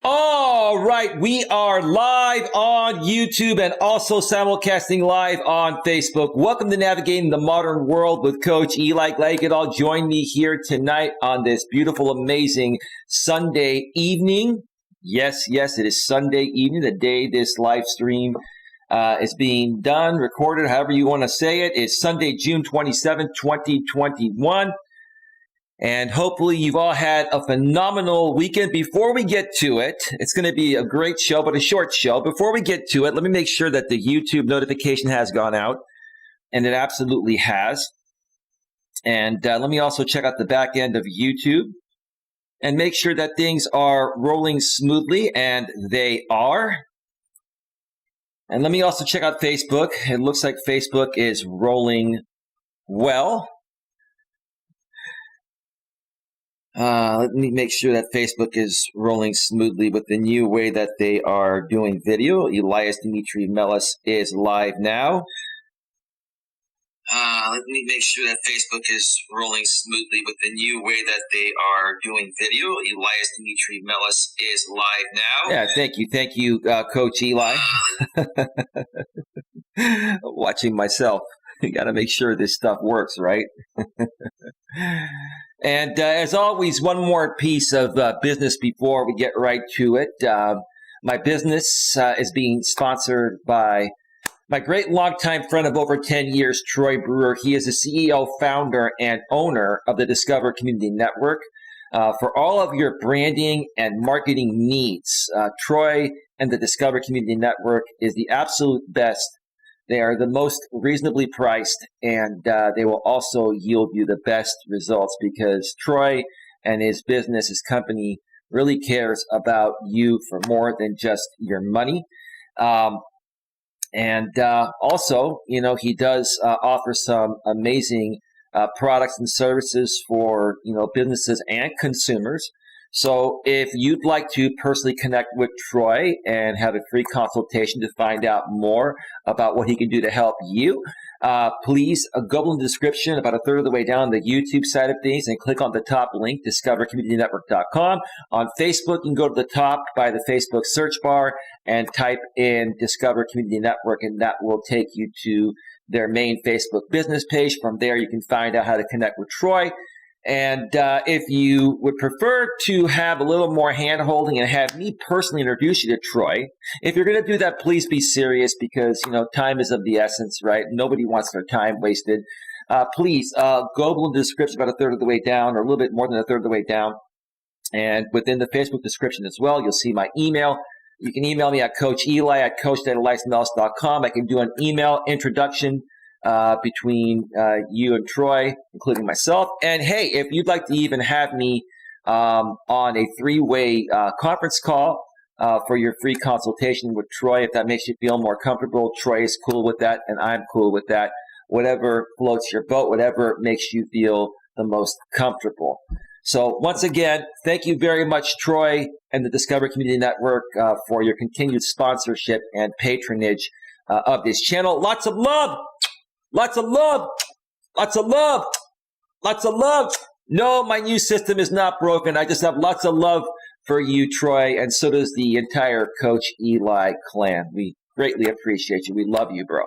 All right, we are live on YouTube and also simulcasting live on Facebook. Welcome to Navigating the Modern World with Coach Eli. Glad you could all join me here tonight on this beautiful, amazing Sunday evening. Yes, it is Sunday evening, the day this live stream is being done, recorded, however you want to say it. It's Sunday, June 27th, 2021. And hopefully you've all had a phenomenal weekend. Before we get to it, it's going to be a great show, but a short show. Before we get to it, let me make sure that the YouTube notification has gone out. And it absolutely has. And let me also check out the back end of YouTube and make sure that things are rolling smoothly. And they are. And let me also check out Facebook. It looks like Facebook is rolling well. Let me make sure that Facebook is rolling smoothly with the new way that they are doing video. Elias Melas is live now. Let me make sure that Facebook is rolling smoothly with the new way that they are doing video. Elias Melas is live now. Yeah, thank you, Coach Eli. Watching myself. You got to make sure this stuff works, right? And as always, one more piece of business before we get right to it. My business is being sponsored by my great longtime friend of over 10 years, Troy Brewer. He is the CEO, founder, and owner of the Discover Community Network. For all of your branding and marketing needs, Troy and the Discover Community Network is the absolute best. They are the most reasonably priced, and they will also yield you the best results because Troy and his business, his company, really cares about you for more than just your money. Also, he does offer some amazing products and services for, businesses and consumers. So if you'd like to personally connect with Troy and have a free consultation to find out more about what he can do to help you, please go in the description about a third of the way down the YouTube side of things and click on the top link, discovercommunitynetwork.com. On Facebook, you can go to the top by the Facebook search bar and type in Discover Community Network, and that will take you to their main Facebook business page. From there, you can find out how to connect with Troy. And if you would prefer to have a little more hand-holding and have me personally introduce you to Troy, if you're going to do that, please be serious because, time is of the essence, right? Nobody wants their time wasted. Please go below the description about a third of the way down or a little bit more than a third of the way down. And within the Facebook description as well, you'll see my email. You can email me at coacheli at coach.eliasmelas.com. I can do an email introduction between you and Troy, including myself. And hey, if you'd like to even have me on a three-way conference call for your free consultation with Troy, if that makes you feel more comfortable, Troy is cool with that, and I'm cool with that. Whatever floats your boat, whatever makes you feel the most comfortable. So once again, thank you very much, Troy and the Discover Community Network for your continued sponsorship and patronage of this channel. Lots of love! Lots of love. Lots of love. Lots of love. No, my new system is not broken. I just have lots of love for you, Troy, and so does the entire Coach Eli clan. We greatly appreciate you. We love you, bro.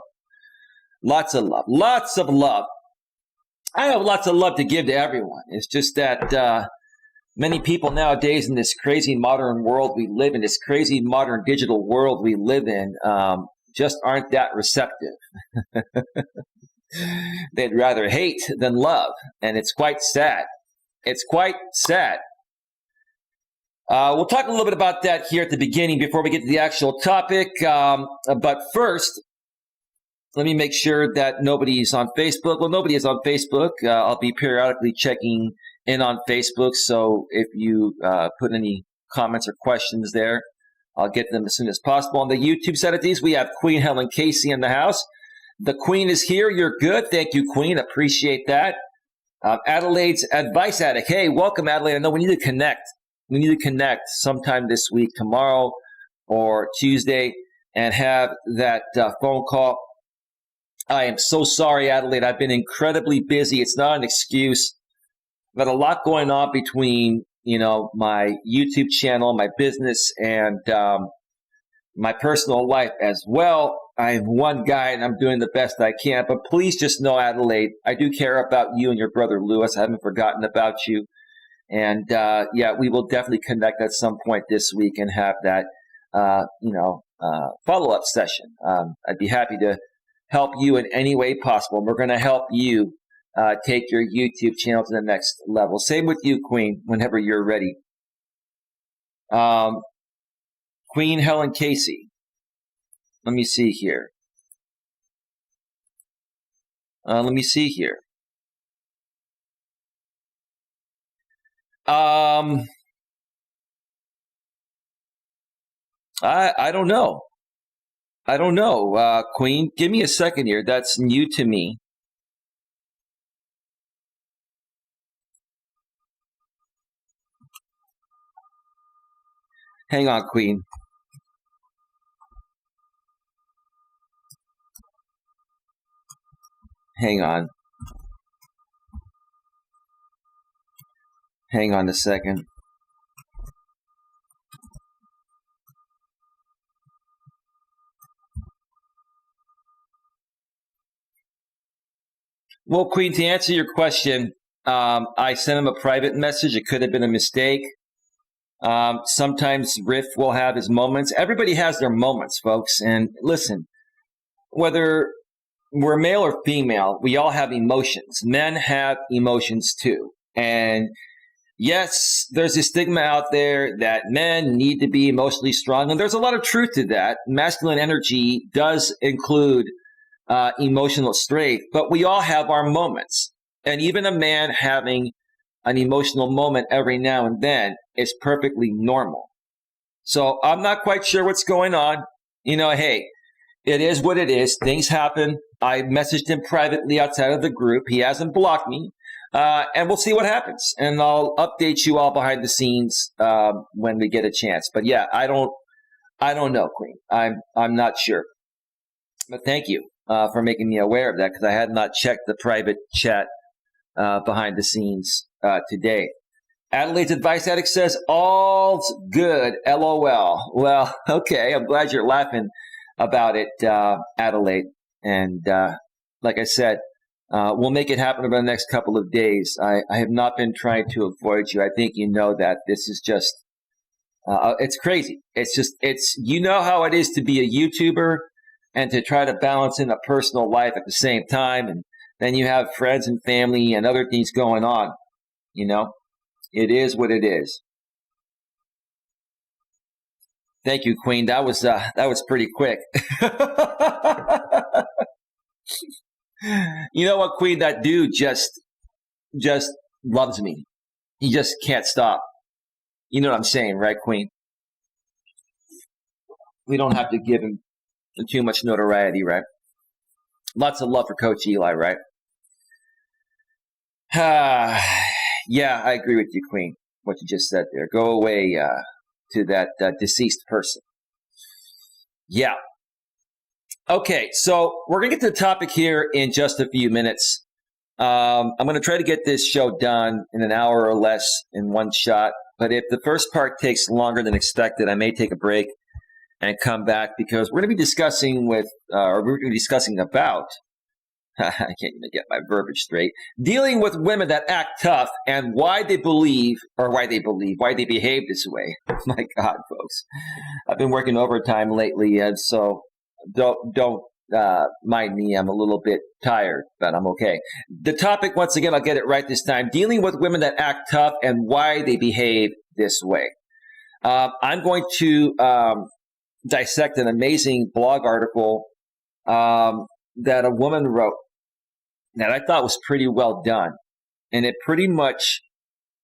Lots of love. Lots of love. I have lots of love to give to everyone. It's just that many people nowadays in this crazy modern world we live in, this crazy modern digital world we live in, just aren't that receptive. They'd rather hate than love, and it's quite sad. It's quite sad. We'll talk a little bit about that here at the beginning before we get to the actual topic. But first, let me make sure that nobody's on Facebook. Well, nobody is on Facebook. I'll be periodically checking in on Facebook, so if you put any comments or questions there, I'll get them as soon as possible. On the YouTube side of these, we have Queen Helen Casey in the house. The Queen is here. You're good. Thank you, Queen. Appreciate that. Adelaide's Advice Addict. Hey, welcome, Adelaide. I know we need to connect. We need to connect sometime this week, tomorrow or Tuesday, and have that phone call. I am so sorry, Adelaide. I've been incredibly busy. It's not an excuse. I've got a lot going on between, my YouTube channel, my business, and my personal life as well. I'm one guy and I'm doing the best I can. But please just know, Adelaide, I do care about you and your brother Lewis. I haven't forgotten about you. And we will definitely connect at some point this week and have that, follow-up session. I'd be happy to help you in any way possible. We're going to help you take your YouTube channel to the next level. Same with you, Queen, whenever you're ready. Queen Helen Casey. Let me see here. I don't know. Queen, give me a second here. That's new to me. Hang on, Queen. Hang on. Hang on a second. Well, Queen, to answer your question, I sent him a private message. It could have been a mistake. Sometimes Riff will have his moments. Everybody has their moments, folks. And listen, whether we're male or female, we all have emotions. Men have emotions too. And yes, there's a stigma out there that men need to be emotionally strong. And there's a lot of truth to that. Masculine energy does include emotional strength, but we all have our moments. And even a man having an emotional moment every now and then is perfectly normal. So I'm not quite sure what's going on. Hey, it is what it is. Things happen. I messaged him privately outside of the group. He hasn't blocked me. And we'll see what happens. And I'll update you all behind the scenes when we get a chance. But yeah, I don't know, Queen. I'm not sure. But thank you for making me aware of that, because I had not checked the private chat behind the scenes today. Adelaide's Advice Addict says, all's good, LOL. Well, okay. I'm glad you're laughing about it, Adelaide. And like I said, we'll make it happen over the next couple of days. I have not been trying to avoid you. I think you know that. This is just, it's crazy. It's you know how it is to be a YouTuber and to try to balance in a personal life at the same time. And then you have friends and family and other things going on. It is what it is. Thank you, Queen. That was pretty quick. You know what, Queen? That dude just loves me. He just can't stop. You know what I'm saying, right, Queen? We don't have to give him too much notoriety, right? Lots of love for Coach Eli, right? Yeah, I agree with you, Queen, what you just said there. Go away to that deceased person. Yeah. Okay, so we're going to get to the topic here in just a few minutes. I'm going to try to get this show done in an hour or less in one shot. But if the first part takes longer than expected, I may take a break and come back, because we're going to be discussing about, I can't even get my verbiage straight, dealing with women that act tough and why they behave this way. My God, folks. I've been working overtime lately, and so don't mind me. I'm a little bit tired, but I'm okay. The topic, once again, I'll get it right this time, dealing with women that act tough and why they behave this way. I'm going to dissect an amazing blog article that a woman wrote that I thought was pretty well done. And it pretty much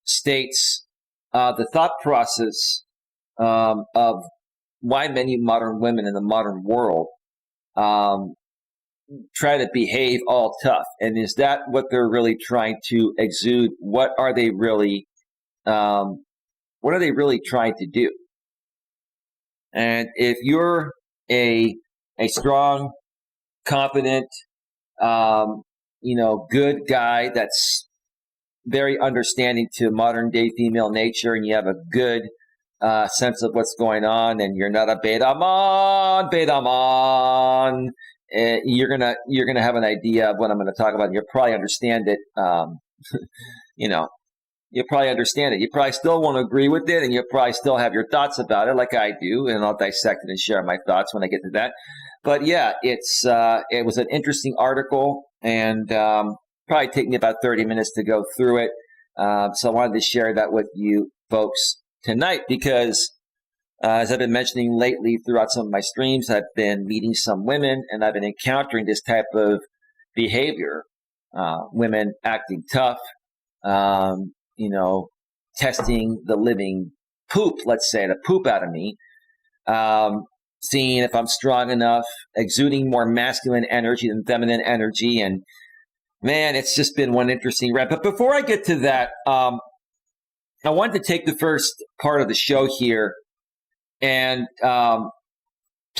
states the thought process of why many modern women in the modern world try to behave all tough. And is that what they're really trying to exude? What are they really trying to do? And if you're a strong, confident, good guy that's very understanding to modern day female nature, and you have a good sense of what's going on, and you're not a beta man, you're gonna have an idea of what I'm going to talk about. And you'll probably understand it. You know, you'll probably understand it. You probably still won't agree with it, and you'll probably still have your thoughts about it, like I do, and I'll dissect it and share my thoughts when I get to that. But yeah, it was an interesting article, and probably take me about 30 minutes to go through it. So I wanted to share that with you folks tonight because, as I've been mentioning lately throughout some of my streams, I've been meeting some women, and I've been encountering this type of behavior. Women acting tough, testing the living poop, let's say, the poop out of me, seeing if I'm strong enough, exuding more masculine energy than feminine energy. And man, it's just been one interesting rant. But before I get to that, I wanted to take the first part of the show here and talk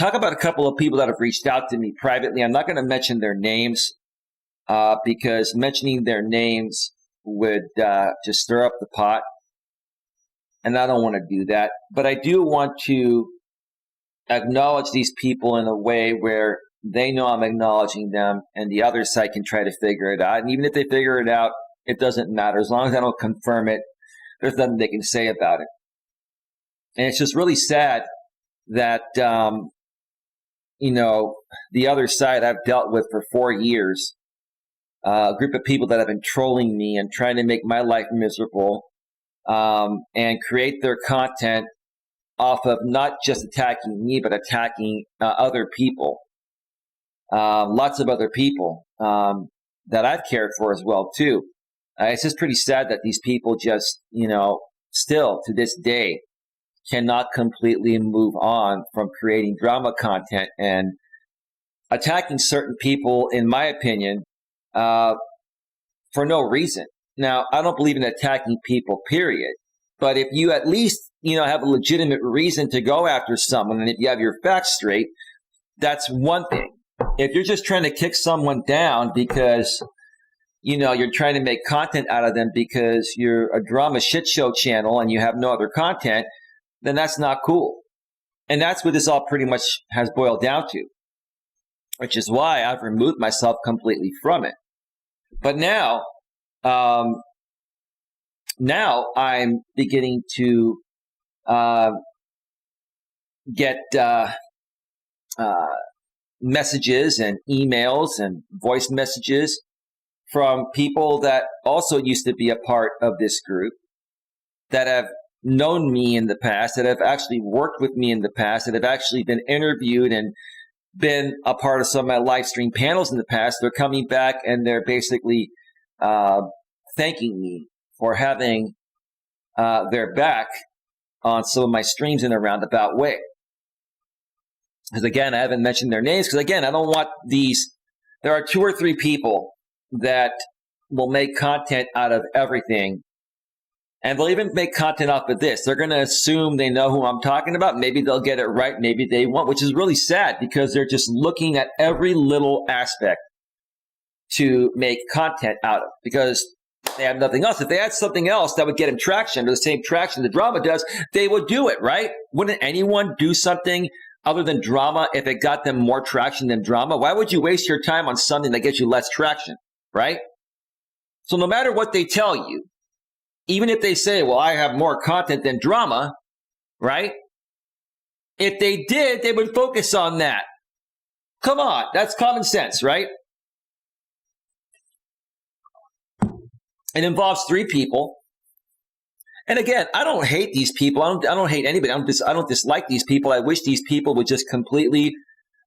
about a couple of people that have reached out to me privately. I'm not going to mention their names because mentioning their names would just stir up the pot. And I don't want to do that. But I do want to acknowledge these people in a way where they know I'm acknowledging them, and the other side can try to figure it out. And even if they figure it out, it doesn't matter. As long as I don't confirm it, there's nothing they can say about it. And it's just really sad that, the other side I've dealt with for 4 years, a group of people that have been trolling me and trying to make my life miserable, and create their content off of not just attacking me, but attacking other people. Lots of other people that I've cared for as well, too. It's just pretty sad that these people just, still to this day cannot completely move on from creating drama content and attacking certain people, in my opinion, for no reason. Now, I don't believe in attacking people, period. But if you at least, have a legitimate reason to go after someone, and if you have your facts straight, that's one thing. If you're just trying to kick someone down because, you're trying to make content out of them because you're a drama shit show channel and you have no other content, then that's not cool. And that's what this all pretty much has boiled down to, which is why I've removed myself completely from it. But now I'm beginning to get messages and emails and voice messages from people that also used to be a part of this group, that have known me in the past, that have actually worked with me in the past, that have actually been interviewed and been a part of some of my live stream panels in the past. They're coming back and they're basically thanking me for having their back on some of my streams in a roundabout way. Because again, I haven't mentioned their names because again, I don't want these. There are 2 or 3 people that will make content out of everything. And they'll even make content off of this. They're going to assume they know who I'm talking about. Maybe they'll get it right. Maybe they won't, which is really sad because they're just looking at every little aspect to make content out of because they have nothing else. If they had something else that would get them traction or the same traction the drama does, they would do it, right? Wouldn't anyone do something other than drama if it got them more traction than drama? Why would you waste your time on something that gets you less traction, right? So no matter what they tell you, even if they say, well, I have more content than drama, right? If they did, they would focus on that. Come on, that's common sense, right? It involves 3 people. And again, I don't hate these people. I don't hate anybody. I don't dislike these people. I wish these people would just completely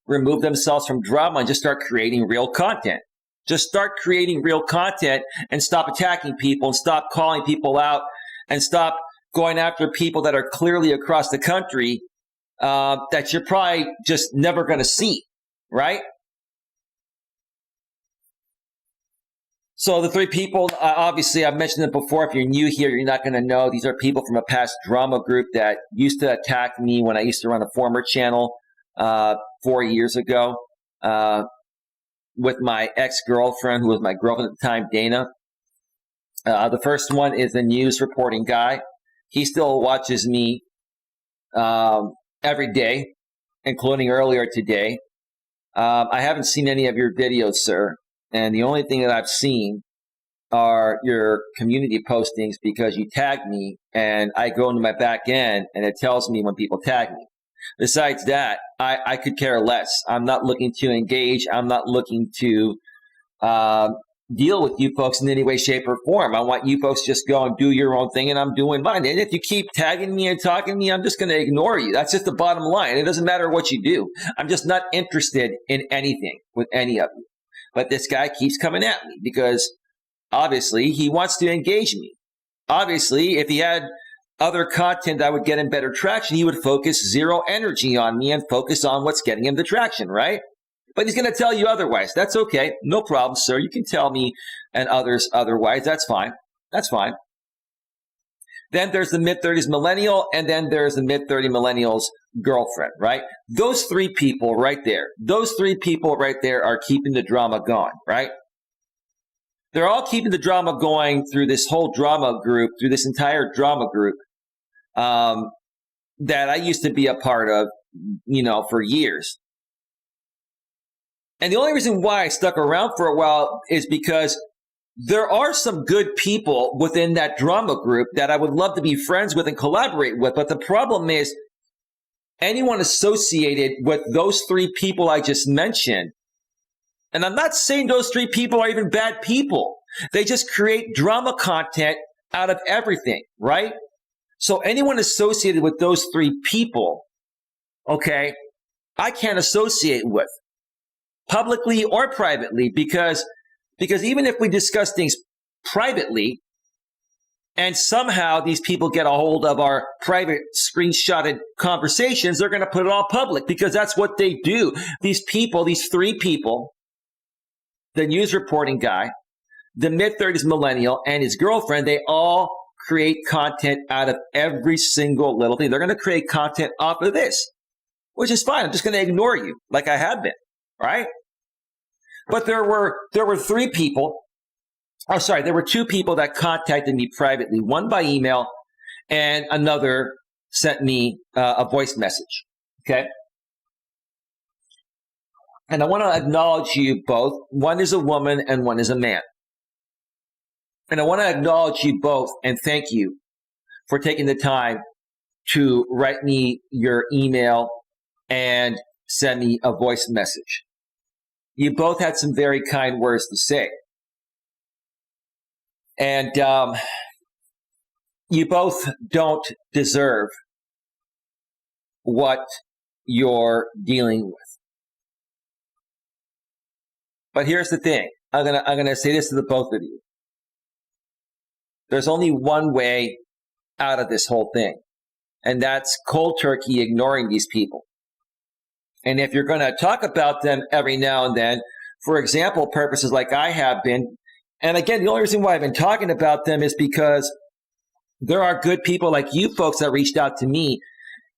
remove themselves from drama and just start creating real content. Just start creating real content and stop attacking people and stop calling people out and stop going after people that are clearly across the country that you're probably just never going to see, right? So the 3 people, obviously, I've mentioned them before. If you're new here, you're not going to know. These are people from a past drama group that used to attack me when I used to run a former channel 4 years ago with my ex-girlfriend, who was my girlfriend at the time, Dana. The first one is the news reporting guy. He still watches me every day, including earlier today. I haven't seen any of your videos, sir. And the only thing that I've seen are your community postings because you tag me and I go into my back end and it tells me when people tag me. Besides that, I could care less. I'm not looking to engage. I'm not looking to deal with you folks in any way, shape, or form. I want you folks to just go and do your own thing, and I'm doing mine. And if you keep tagging me and talking to me, I'm just going to ignore you. That's just the bottom line. It doesn't matter what you do. I'm just not interested in anything with any of you. But this guy keeps coming at me because obviously he wants to engage me. Obviously, if he had other content that would get him better traction, he would focus zero energy on me and focus on what's getting him the traction, right? But he's going to tell you otherwise. That's okay. No problem, sir. You can tell me and others otherwise. That's fine. That's fine. Then there's the mid-30s millennial, and then there's the mid-30 millennials girlfriend, right? Those three people right there, are keeping the drama going, right? They're all keeping the drama going through this whole drama group, through this entire drama group that I used to be a part of, for years. And the only reason why I stuck around for a while is because there are some good people within that drama group that I would love to be friends with and collaborate with. But the problem is anyone associated with those three people I just mentioned, and I'm not saying those three people are even bad people. They just create drama content out of everything, right? So anyone associated with those three people, okay, I can't associate with. Publicly or privately, because even if we discuss things privately and somehow these people get a hold of our private screenshotted conversations, they're going to put it all public because that's what they do. These people, these three people, the news reporting guy, the mid-30s millennial, and his girlfriend, they all create content out of every single little thing. They're going to create content off of this, which is fine. I'm just going to ignore you like I have been. Right? But there were three people. Oh, sorry, there were two people that contacted me privately. One by email, and another sent me a voice message. Okay, and I want to acknowledge you both. One is a woman, and one is a man. And I want to acknowledge you both and thank you for taking the time to write me your email and send me a voice message. You both had some very kind words to say. And you both don't deserve what you're dealing with. But here's the thing. I'm gonna say this to the both of you. There's only one way out of this whole thing, and that's cold turkey ignoring these people. And if you're going to talk about them every now and then, for example, purposes like I have been, and again, the only reason why I've been talking about them is because there are good people like you folks that reached out to me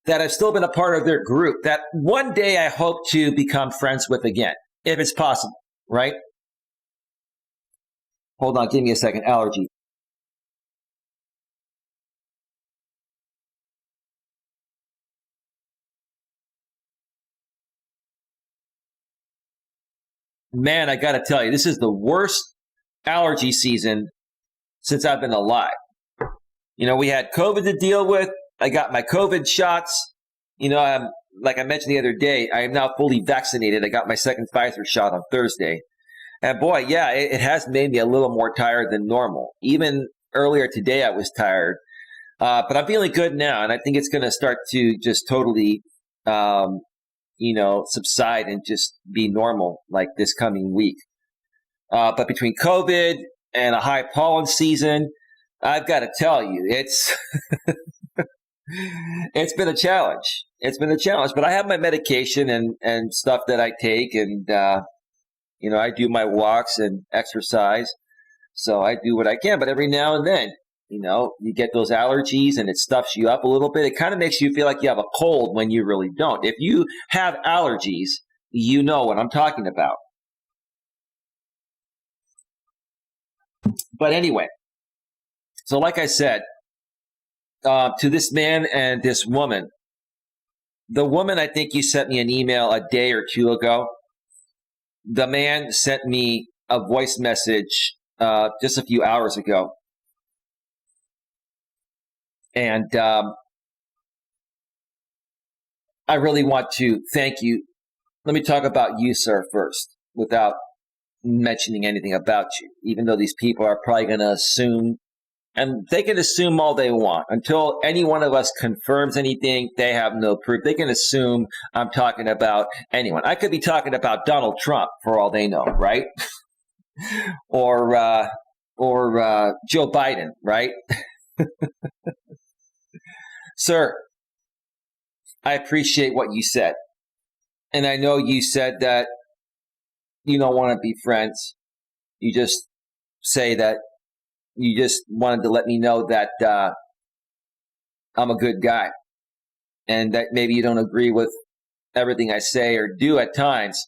that have still been a part of their group that one day I hope to become friends with again, if it's possible, right? Hold on, give me a second. Allergy. Man, I got to tell you, this is the worst allergy season since I've been alive. We had COVID to deal with. I got my COVID shots. Like I mentioned the other day, I am now fully vaccinated. I got my second Pfizer shot on Thursday. And boy, yeah, it has made me a little more tired than normal. Even earlier today, I was tired. But I'm feeling good now. And I think it's going to start to just totally subside and just be normal like this coming week. But between COVID and a high pollen season, I've got to tell you, it's it's been a challenge. It's been a challenge. But I have my medication and stuff that I take, and I do my walks and exercise. So I do what I can. But every now and then, you get those allergies and it stuffs you up a little bit. It kind of makes you feel like you have a cold when you really don't. If you have allergies, you know what I'm talking about. But anyway, So like I said, to this man and this woman, the woman, I think you sent me an email a day or two ago. The man sent me a voice message just a few hours ago. And I really want to thank you. Let me talk about you, sir, first, without mentioning anything about you, even though these people are probably going to assume, and they can assume all they want. Until any one of us confirms anything, they have no proof. They can assume I'm talking about anyone. I could be talking about Donald Trump for all they know, right? or Joe Biden, right? Sir, I appreciate what you said. And I know you said that you don't want to be friends. You just say that you just wanted to let me know that I'm a good guy and that maybe you don't agree with everything I say or do at times.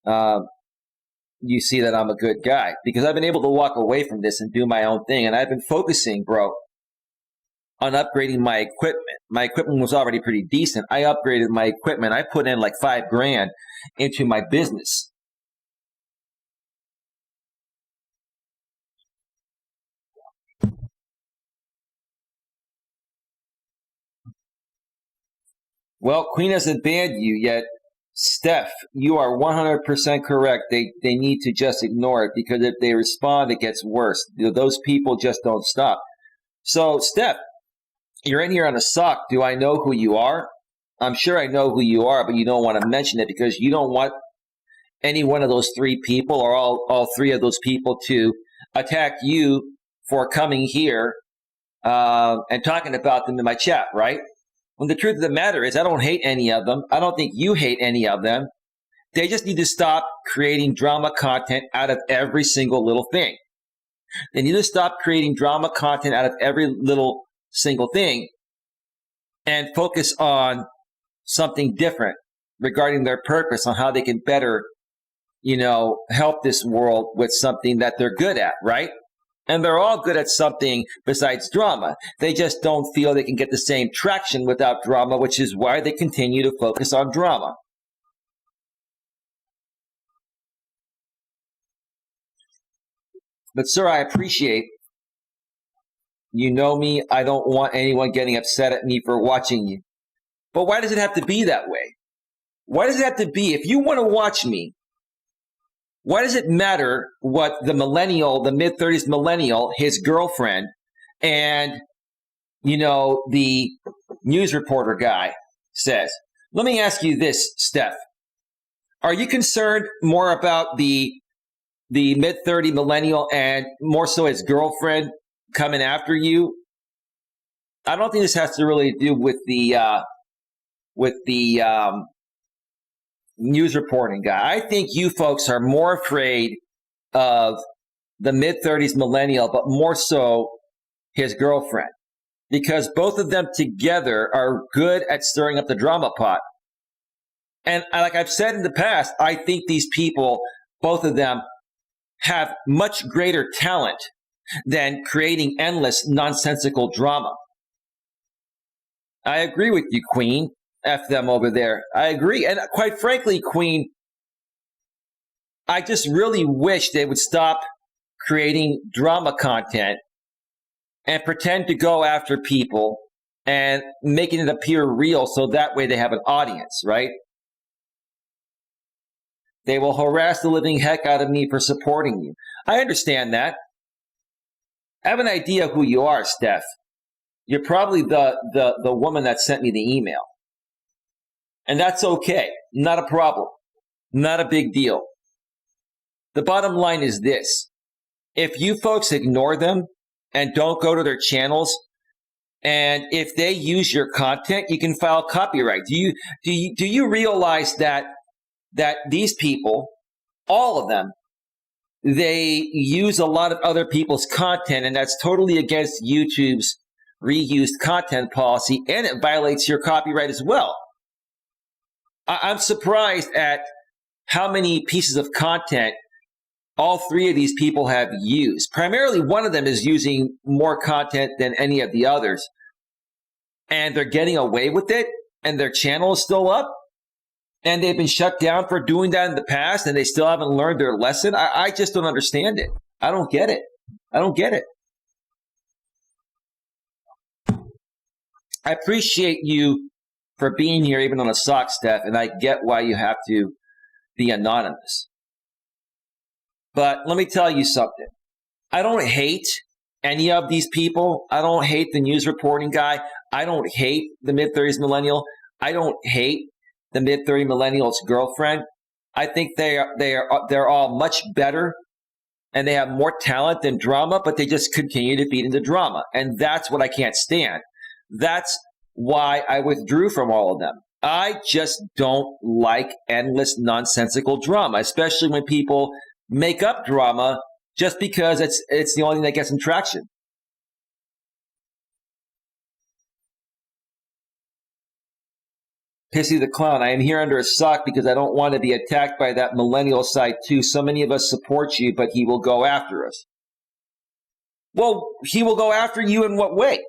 You see that I'm a good guy because I've been able to walk away from this and do my own thing. And I've been focusing, bro, on upgrading my equipment. My equipment was already pretty decent. I upgraded my equipment. I put in like $5,000 into my business. Well, Queen hasn't banned you yet. Steph, you are 100% correct. They need to just ignore it because if they respond, it gets worse. Those people just don't stop. So, Steph, you're in here on a sock. Do I know who you are? I'm sure I know who you are, but you don't want to mention it because you don't want any one of those three people or all three of those people to attack you for coming here and talking about them in my chat, right? When the truth of the matter is, I don't hate any of them. I don't think you hate any of them. They just need to stop creating drama content out of every single little thing. They need to stop creating drama content out of every little single thing and focus on something different regarding their purpose, on how they can better, help this world with something that they're good at, right? And they're all good at something besides drama. They just don't feel they can get the same traction without drama, which is why they continue to focus on drama. But sir, I appreciate, you know me, I don't want anyone getting upset at me for watching you. But why does it have to be that way? Why does it have to be, if you want to watch me, why does it matter what the mid-30s millennial, his girlfriend, and, the news reporter guy says? Let me ask you this, Steph. Are you concerned more about the mid-30 millennial and more so his girlfriend coming after you? I don't think this has to really do with the news reporting guy. I think you folks are more afraid of the mid-30s millennial, but more so his girlfriend, because both of them together are good at stirring up the drama pot. And like I've said in the past, I think these people, both of them, have much greater talent than creating endless nonsensical drama. I agree with you, Queen. F them over there. I agree. And quite frankly, Queen, I just really wish they would stop creating drama content and pretend to go after people and making it appear real so that way they have an audience, right? They will harass the living heck out of me for supporting you. I understand that. I have an idea who you are, Steph. You're probably the woman that sent me the email. And that's okay. Not a problem. Not a big deal. The bottom line is this. If you folks ignore them and don't go to their channels, and if they use your content, you can file copyright. Do you realize that these people, all of them, they use a lot of other people's content, and that's totally against YouTube's reused content policy, and it violates your copyright as well. I'm surprised at how many pieces of content all three of these people have used. Primarily, one of them is using more content than any of the others. And they're getting away with it, and their channel is still up. And they've been shut down for doing that in the past, and they still haven't learned their lesson. I just don't understand it. I don't get it. I don't get it. I appreciate you for being here, even on a sock, Steph, and I get why you have to be anonymous. But let me tell you something. I don't hate any of these people. I don't hate the news reporting guy. I don't hate the mid-30s millennial. I don't hate the mid-30 millennial's girlfriend. I think they're all much better, and they have more talent than drama, but they just continue to feed into drama. And that's what I can't stand. That's why I withdrew from all of them. I just don't like endless nonsensical drama, especially when people make up drama just because it's the only thing that gets them traction. Pissy the Clown, I am here under a sock because I don't want to be attacked by that millennial side too. So many of us support you, but he will go after us. Well, he will go after you in what way?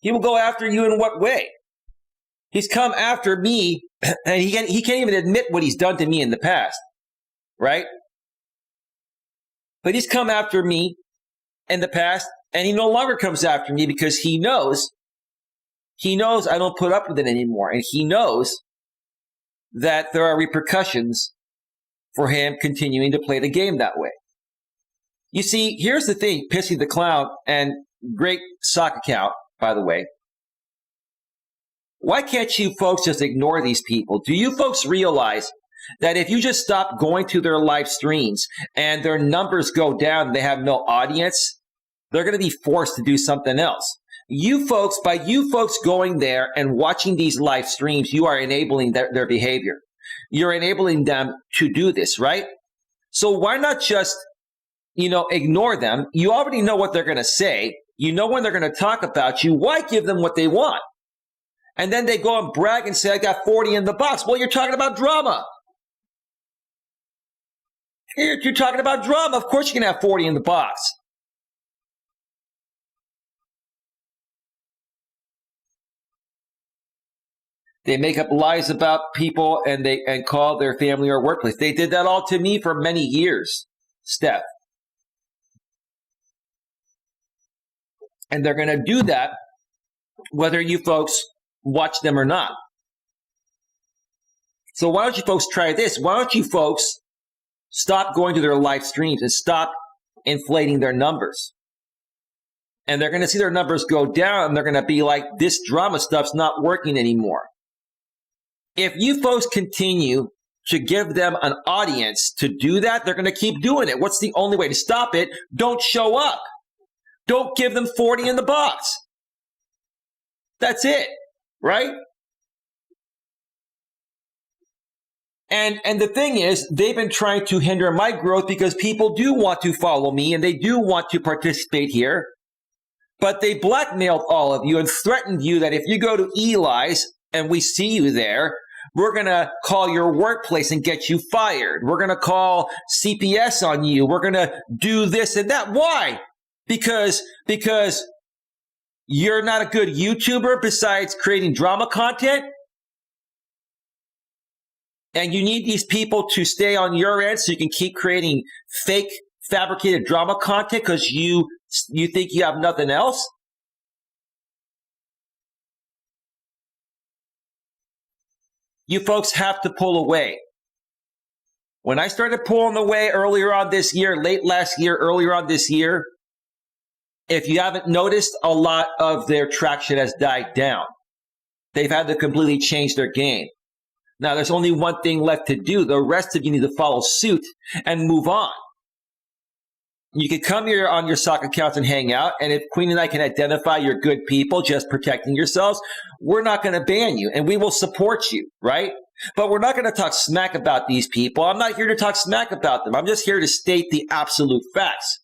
He will go after you in what way? He's come after me, and he can't even admit what he's done to me in the past, right? But he's come after me in the past, and he no longer comes after me because he knows I don't put up with it anymore, and he knows that there are repercussions for him continuing to play the game that way. You see, here's the thing, Pissy the Clown, and great sock account, by the way. Why can't you folks just ignore these people? Do you folks realize that if you just stop going to their live streams and their numbers go down and they have no audience, they're going to be forced to do something else? By you folks going there and watching these live streams, you are enabling their behavior. You're enabling them to do this, right? So why not just, ignore them? You already know what they're going to say. You know when they're going to talk about you. Why give them what they want? And then they go and brag and say, I got 40 in the box. Well, you're talking about drama. You're talking about drama. Of course you can have 40 in the box. They make up lies about people and call their family or workplace. They did that all to me for many years, Steph. And they're going to do that whether you folks watch them or not. So why don't you folks try this? Why don't you folks stop going to their live streams and stop inflating their numbers? And they're going to see their numbers go down, and they're going to be like, this drama stuff's not working anymore. If you folks continue to give them an audience to do that, they're going to keep doing it. What's the only way to stop it? Don't show up. Don't give them 40 in the box. That's it, right? And the thing is, they've been trying to hinder my growth because people do want to follow me and they do want to participate here. But they blackmailed all of you and threatened you that if you go to Eli's and we see you there, we're going to call your workplace and get you fired. We're going to call CPS on you. We're going to do this and that. Why? Because you're not a good YouTuber besides creating drama content? And you need these people to stay on your end so you can keep creating fake, fabricated drama content because you think you have nothing else? You folks have to pull away. When I started pulling away earlier on this year, late last year, earlier on this year, if you haven't noticed, a lot of their traction has died down. They've had to completely change their game. Now, there's only one thing left to do. The rest of you need to follow suit and move on. You can come here on your sock accounts and hang out, and if Queen and I can identify you're good people just protecting yourselves, we're not going to ban you, and we will support you, right? But we're not going to talk smack about these people. I'm not here to talk smack about them. I'm just here to state the absolute facts.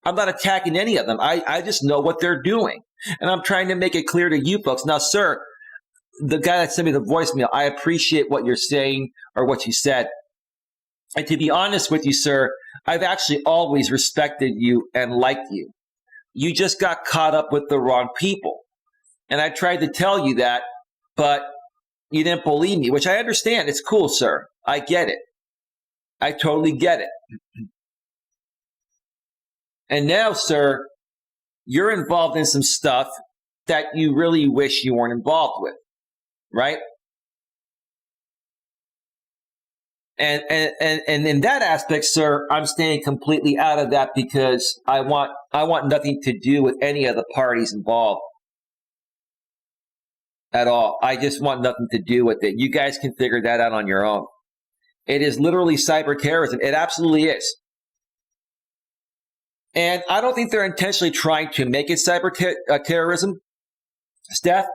I'm not attacking any of them. I just know what they're doing, and I'm trying to make it clear to you folks. Now, sir, the guy that sent me the voicemail, I appreciate what you're saying or what you said. And to be honest with you, sir, I've actually always respected you and liked you. You just got caught up with the wrong people. And I tried to tell you that, but you didn't believe me, which I understand. It's cool, sir. I get it. I totally get it. And now, sir, you're involved in some stuff that you really wish you weren't involved with, right? And in that aspect, sir, I'm staying completely out of that because I want nothing to do with any of the parties involved at all. I just want nothing to do with it. You guys can figure that out on your own. It is literally cyber terrorism. It absolutely is. And I don't think they're intentionally trying to make it cyber terrorism, Steph.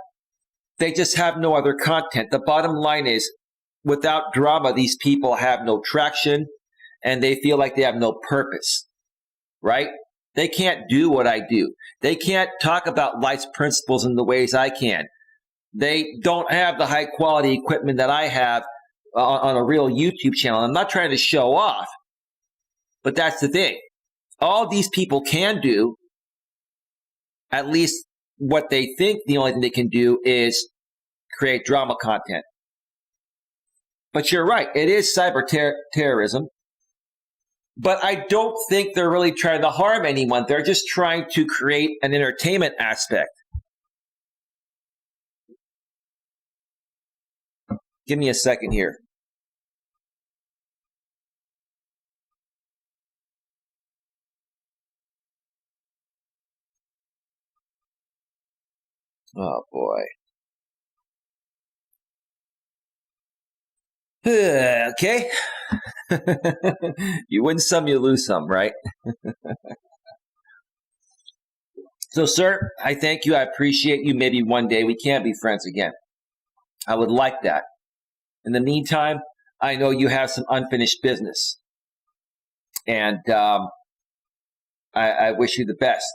They just have no other content. The bottom line is, without drama, these people have no traction and they feel like they have no purpose, right? They can't do what I do. They can't talk about life's principles in the ways I can. They don't have the high quality equipment that I have on a real YouTube channel. I'm not trying to show off, but that's the thing. All these people can do, at least what they think the only thing they can do, is create drama content. But you're right, it is cyber terrorism. But I don't think they're really trying to harm anyone. They're just trying to create an entertainment aspect. Give me a second here. Oh, boy. Okay. You win some, you lose some, right? So, sir, I thank you. I appreciate you. Maybe one day we can be friends again. I would like that. In the meantime, I know you have some unfinished business. And I wish you the best.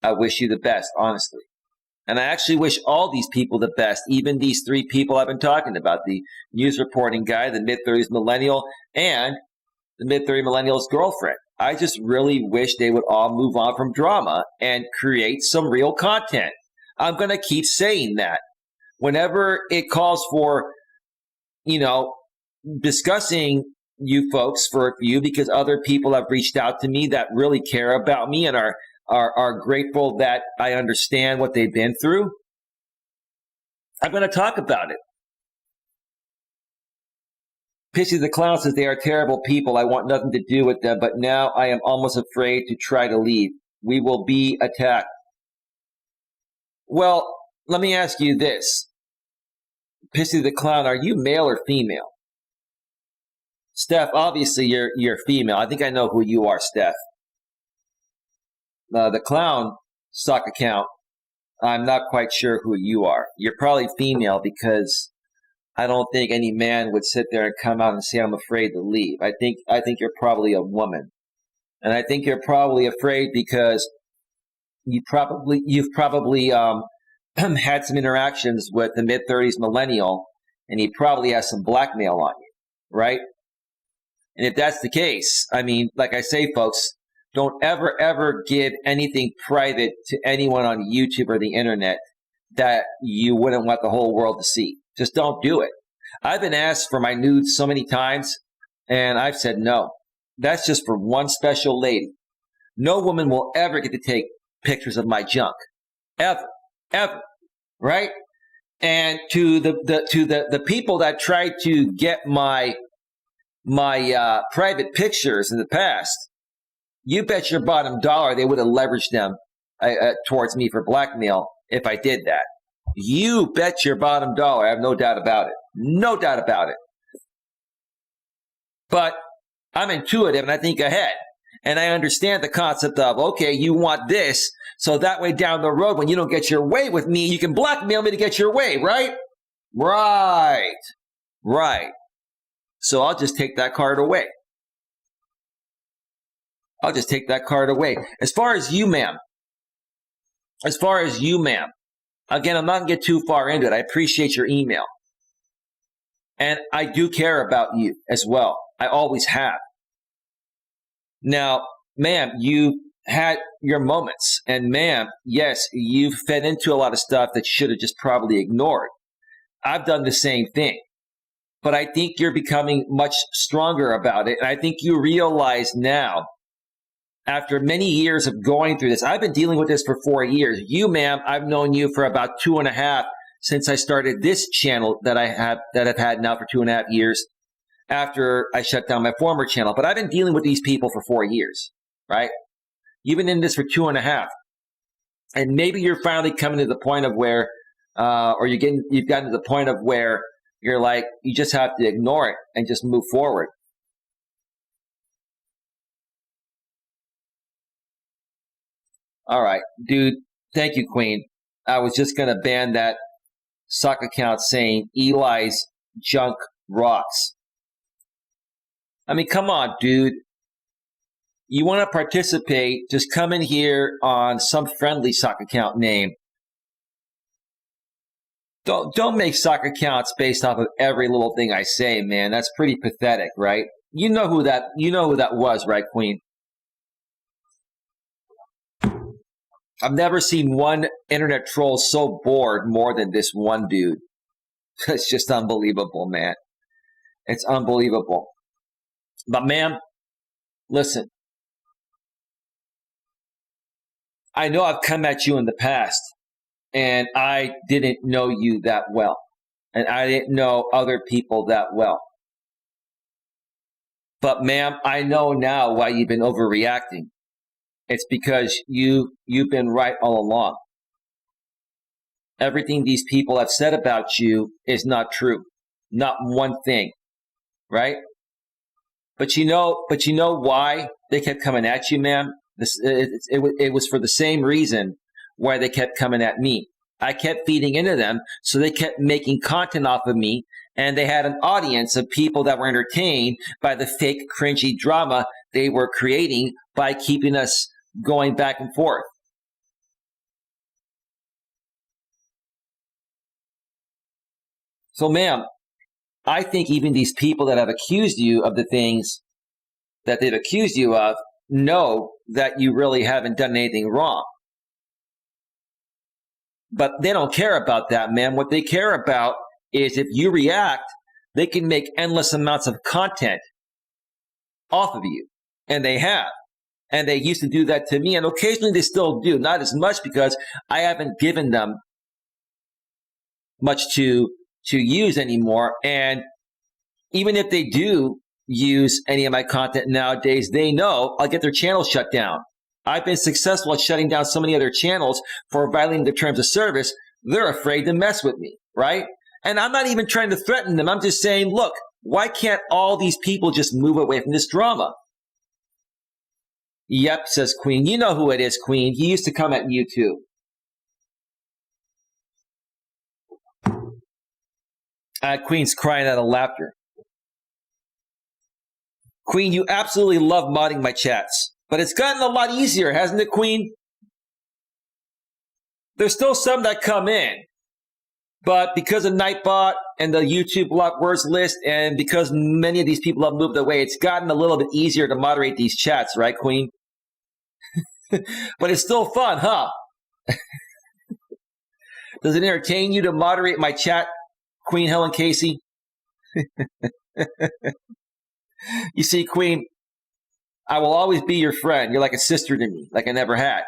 I wish you the best, honestly. And I actually wish all these people the best, even these three people I've been talking about, the news reporting guy, the mid-30s millennial, and the mid-30 millennial's girlfriend. I just really wish they would all move on from drama and create some real content. I'm going to keep saying that. Whenever it calls for, discussing you folks for a few, because other people have reached out to me that really care about me and are grateful that I understand what they've been through, I'm going to talk about it. Pissy the Clown says they are terrible people. I want nothing to do with them, but now I am almost afraid to try to leave. We will be attacked. Well, let me ask you this. Pissy the Clown, are you male or female? Steph, obviously you're female. I think I know who you are, Steph. The Clown stock account, I'm not quite sure who you are. You're probably female because I don't think any man would sit there and come out and say, I'm afraid to leave. I think you're probably a woman. And I think you're probably afraid because you've probably had some interactions with the mid-30s millennial, and he probably has some blackmail on you, right? And if that's the case, I mean, like I say, folks, don't ever give anything private to anyone on YouTube or the internet that you wouldn't want the whole world to see. Just don't do it. I've been asked for my nudes so many times, and I've said no. That's just for one special lady. No woman will ever get to take pictures of my junk. Ever. Right? And to the people that tried to get my private pictures in the past, you bet your bottom dollar they would have leveraged them towards me for blackmail if I did that. You bet your bottom dollar. I have no doubt about it. No doubt about it. But I'm intuitive and I think ahead. And I understand the concept of, okay, you want this, so that way down the road when you don't get your way with me, you can blackmail me to get your way, right? Right. So I'll just take that card away. As far as you, ma'am, again, I'm not going to get too far into it. I appreciate your email. And I do care about you as well. I always have. Now, ma'am, you had your moments. And ma'am, yes, you've fed into a lot of stuff that you should have just probably ignored. I've done the same thing. But I think you're becoming much stronger about it. And I think you realize now, after many years of going through this, I've been dealing with this for 4 years. You, ma'am, I've known you for about 2.5 since I started this channel that I've had now for 2.5 years after I shut down my former channel. But I've been dealing with these people for 4 years, right? You've been in this for 2.5. And maybe you're finally coming to the point of where, you've gotten to the point of where you're like, you just have to ignore it and just move forward. All right, dude. Thank you, Queen. I was just going to ban that sock account saying Eli's junk rocks. I mean, come on, dude. You want to participate, just come in here on some friendly sock account name. Don't make sock accounts based off of every little thing I say, man. That's pretty pathetic, right? You know who that was, right, Queen? I've never seen one internet troll so bored more than this one dude. It's just unbelievable, man. It's unbelievable. But ma'am, listen. I know I've come at you in the past, and I didn't know you that well. And I didn't know other people that well. But ma'am, I know now why you've been overreacting. It's because you've been right all along. Everything these people have said about you is not true. Not one thing, right? But you know why they kept coming at you, ma'am? It was for the same reason why they kept coming at me. I kept feeding into them, so they kept making content off of me, and they had an audience of people that were entertained by the fake, cringy drama they were creating by keeping us going back and forth. So, ma'am, I think even these people that have accused you of the things that they've accused you of know that you really haven't done anything wrong. But they don't care about that, man. What they care about is if you react, they can make endless amounts of content off of you. And they have. And they used to do that to me, and occasionally they still do. Not as much because I haven't given them much to use anymore. And even if they do use any of my content nowadays, they know I'll get their channel shut down. I've been successful at shutting down so many other channels for violating the terms of service. They're afraid to mess with me, right? And I'm not even trying to threaten them. I'm just saying, look, why can't all these people just move away from this drama? Yep, says Queen. You know who it is, Queen. He used to come at you too. Queen's crying out of laughter. Queen, you absolutely love modding my chats. But it's gotten a lot easier, hasn't it, Queen? There's still some that come in. But because of Nightbot and the YouTube block words list, and because many of these people have moved away, it's gotten a little bit easier to moderate these chats, right, Queen? But it's still fun, huh? Does it entertain you to moderate my chat, Queen Helen Casey? You see, Queen, I will always be your friend. You're like a sister to me, like I never had.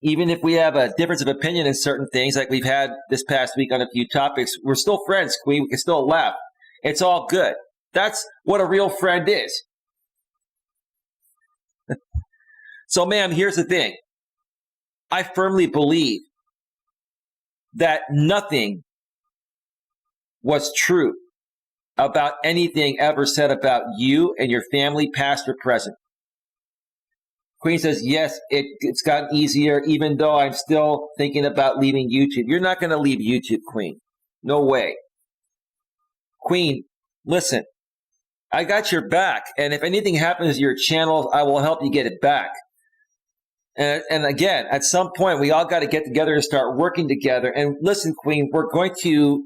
Even if we have a difference of opinion in certain things, like we've had this past week on a few topics, we're still friends, Queen. We can still laugh. It's all good. That's what a real friend is. So, ma'am, here's the thing. I firmly believe that nothing was true about anything ever said about you and your family, past or present. Queen says, yes, it's gotten easier, even though I'm still thinking about leaving YouTube. You're not going to leave YouTube, Queen. No way. Queen, listen, I got your back. And if anything happens to your channel, I will help you get it back. And again, at some point, we all got to get together and start working together. And listen, Queen, we're going to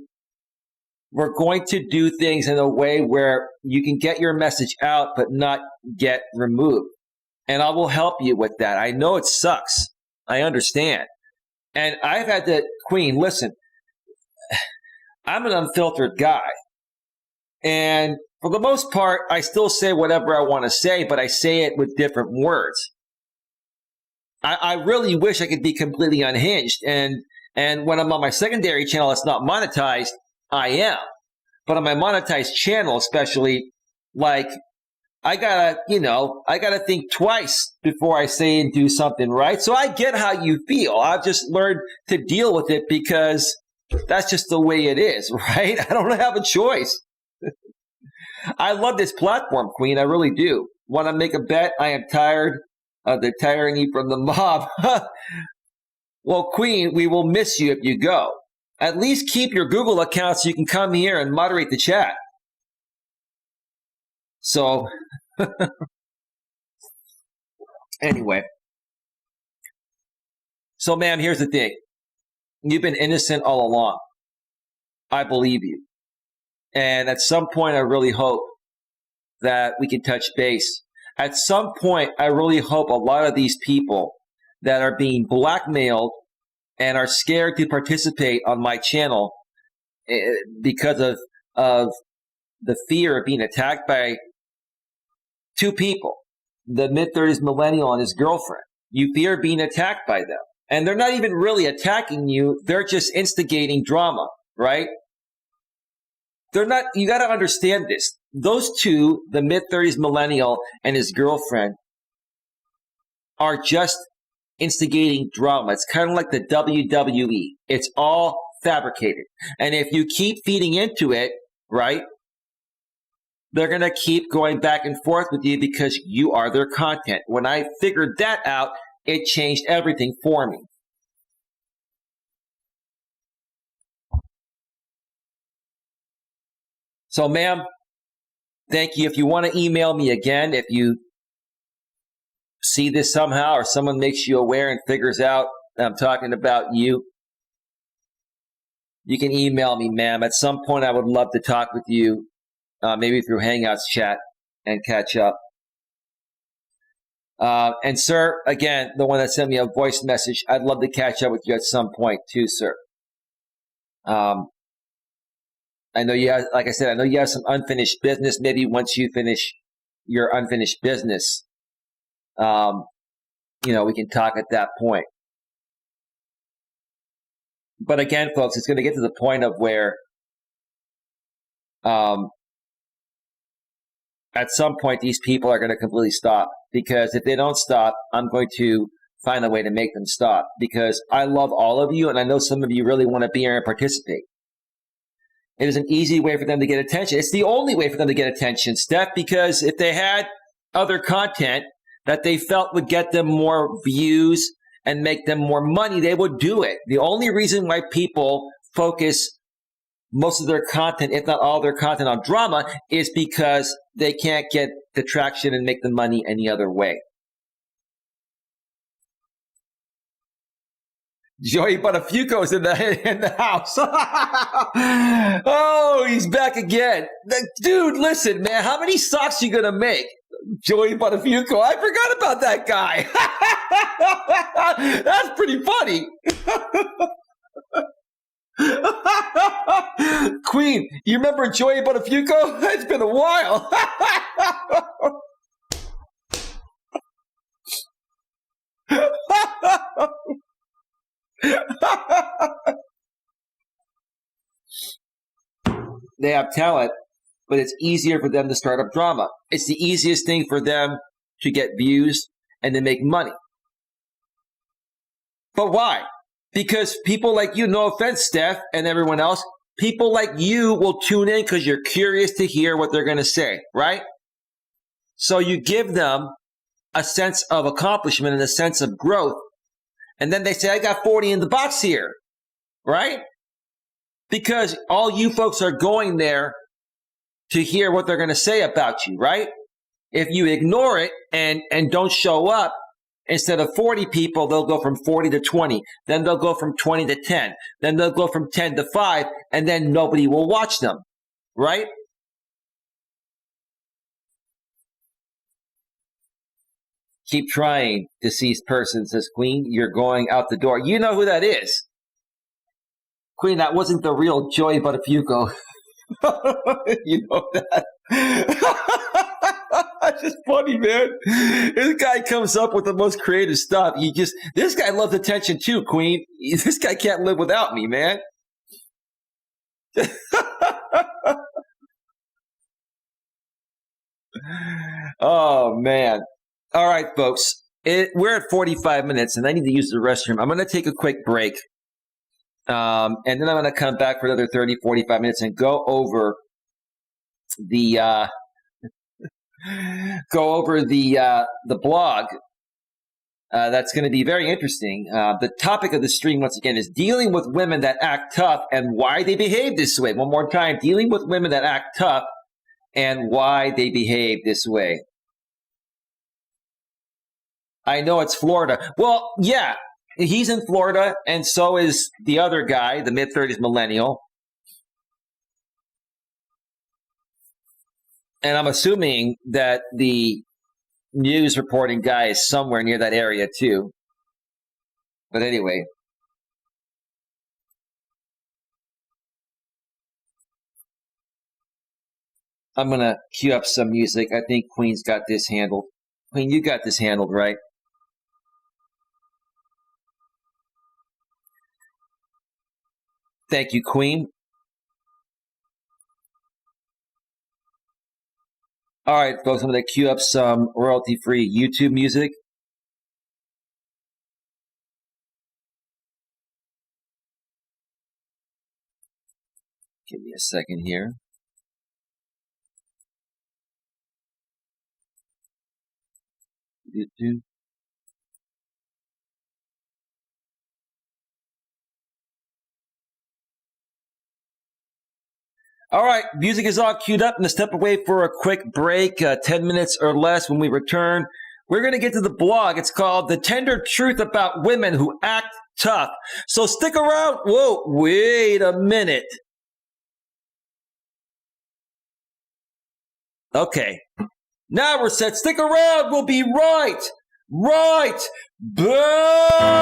we're going to do things in a way where you can get your message out but not get removed. And I will help you with that. I know it sucks. I understand. And I've had to, Queen, listen, I'm an unfiltered guy. And for the most part, I still say whatever I want to say, but I say it with different words. I really wish I could be completely unhinged. And when I'm on my secondary channel that's not monetized, I am. But on my monetized channel, especially, like, I gotta think twice before I say and do something, right? So I get how you feel. I've just learned to deal with it because that's just the way it is, right? I don't have a choice. I love this platform, Queen. I really do. Want to make a bet? I am tired of the tyranny from the mob. Well, Queen, we will miss you if you go. At least keep your Google account so you can come here and moderate the chat. So, anyway. So, ma'am, here's the thing. You've been innocent all along. I believe you. And at some point, I really hope that we can touch base. At some point, I really hope a lot of these people that are being blackmailed and are scared to participate on my channel because of the fear of being attacked by two people, the mid-30s millennial and his girlfriend. You fear being attacked by them. And they're not even really attacking you. They're just instigating drama, right? They're not, you got to understand this. Those two, the mid-30s millennial and his girlfriend, are just instigating drama. It's kind of like the WWE. It's all fabricated. And if you keep feeding into it, right, they're going to keep going back and forth with you because you are their content. When I figured that out, it changed everything for me. So, ma'am, thank you. If you want to email me again, if you see this somehow or someone makes you aware and figures out that I'm talking about you, you can email me, ma'am. At some point, I would love to talk with you, maybe through Hangouts chat and catch up. And, sir, again, the one that sent me a voice message, I'd love to catch up with you at some point too, sir. I know you have, like I said, I know you have some unfinished business. Maybe once you finish your unfinished business, we can talk at that point. But again, folks, it's going to get to the point of where at some point these people are going to completely stop. Because if they don't stop, I'm going to find a way to make them stop. Because I love all of you, and I know some of you really want to be here and participate. It is an easy way for them to get attention. It's the only way for them to get attention, Steph, because if they had other content that they felt would get them more views and make them more money, they would do it. The only reason why people focus most of their content, if not all their content, on drama is because they can't get the traction and make the money any other way. Joey Buttafuoco's in the house. Oh, he's back again. Dude, listen, man, how many socks you gonna make? Joey Buttafuoco. I forgot about that guy. That's pretty funny. Queen, you remember Joey Buttafuoco? It's been a while. They have talent, but it's easier for them to start up drama. It's the easiest thing for them to get views and to make money. But why? Because people like you, no offense, Steph, and everyone else, people like you will tune in because you're curious to hear what they're going to say, right? So you give them a sense of accomplishment and a sense of growth. And then they say, I got 40 in the box here, right? Because all you folks are going there to hear what they're going to say about you, right? If you ignore it and don't show up Instead of 40 people, they'll go from 40 to 20. Then they'll go from 20 to 10. Then they'll go from 10 to 5, and then nobody will watch them, right? Keep trying, deceased person, says Queen. You're going out the door. You know who that is. Queen, that wasn't the real Joey Buttafuoco. You know that. It's just funny, man. This guy comes up with the most creative stuff. This guy loves attention too, Queen. This guy can't live without me, man. Oh, man. All right, folks. We're at 45 minutes, and I need to use the restroom. I'm going to take a quick break, and then I'm going to come back for another 30, 45 minutes and go over the the blog. That's going to be very interesting. The topic of the stream, once again, is dealing with women that act tough and why they behave this way. One more time, dealing with women that act tough and why they behave this way. I know it's Florida. Well, yeah, he's in Florida, and so is the other guy, the mid-30s millennial. And I'm assuming that the news reporting guy is somewhere near that area too. But anyway. I'm going to cue up some music. I think Queen's got this handled. Queen, you got this handled, right? Thank you, Queen. All right, folks, I'm going to cue up some royalty-free YouTube music. Give me a second here. All right, music is all queued up. I'm going to step away for a quick break, 10 minutes or less. When we return, we're going to get to the blog. It's called The Tender Truth About Women Who Act Tough. So stick around. Whoa, wait a minute. Okay, now we're set. Stick around. We'll be right back.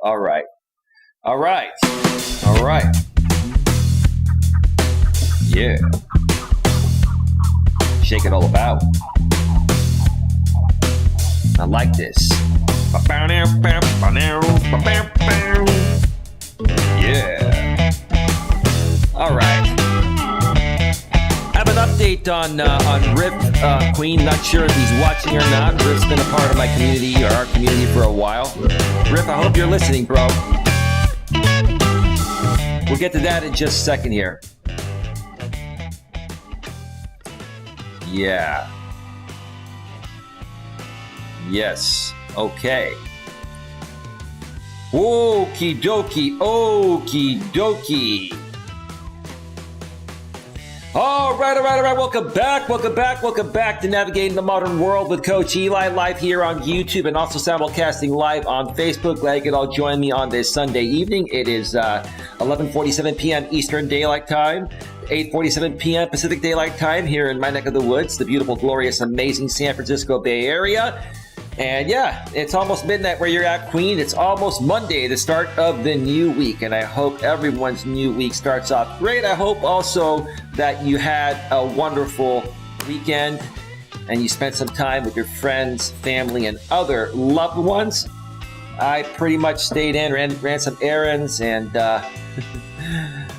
All right. All right. All right. Yeah. Shake it all about. I like this. Yeah. All right. I have an update on Rip Queen. Not sure if he's watching or not. Rip's been a part of my community or our community for a while. Rip, I hope you're listening, bro. We'll get to that in just a second here. Yeah. Yes. Okay. Okie dokie. Okie dokie. All right. Welcome back to Navigating the Modern World with Coach Eli, live here on YouTube and also simulcasting live on Facebook. Glad you could all join me on this Sunday evening. It is 11:47 p.m. Eastern Daylight Time, 8:47 p.m. Pacific Daylight Time here in my neck of the woods, the beautiful, glorious, amazing San Francisco Bay Area. And yeah, it's almost midnight where you're at, Queen. It's almost Monday, the start of the new week. And I hope everyone's new week starts off great. I hope also that you had a wonderful weekend and you spent some time with your friends, family, and other loved ones. I pretty much stayed in, ran some errands, and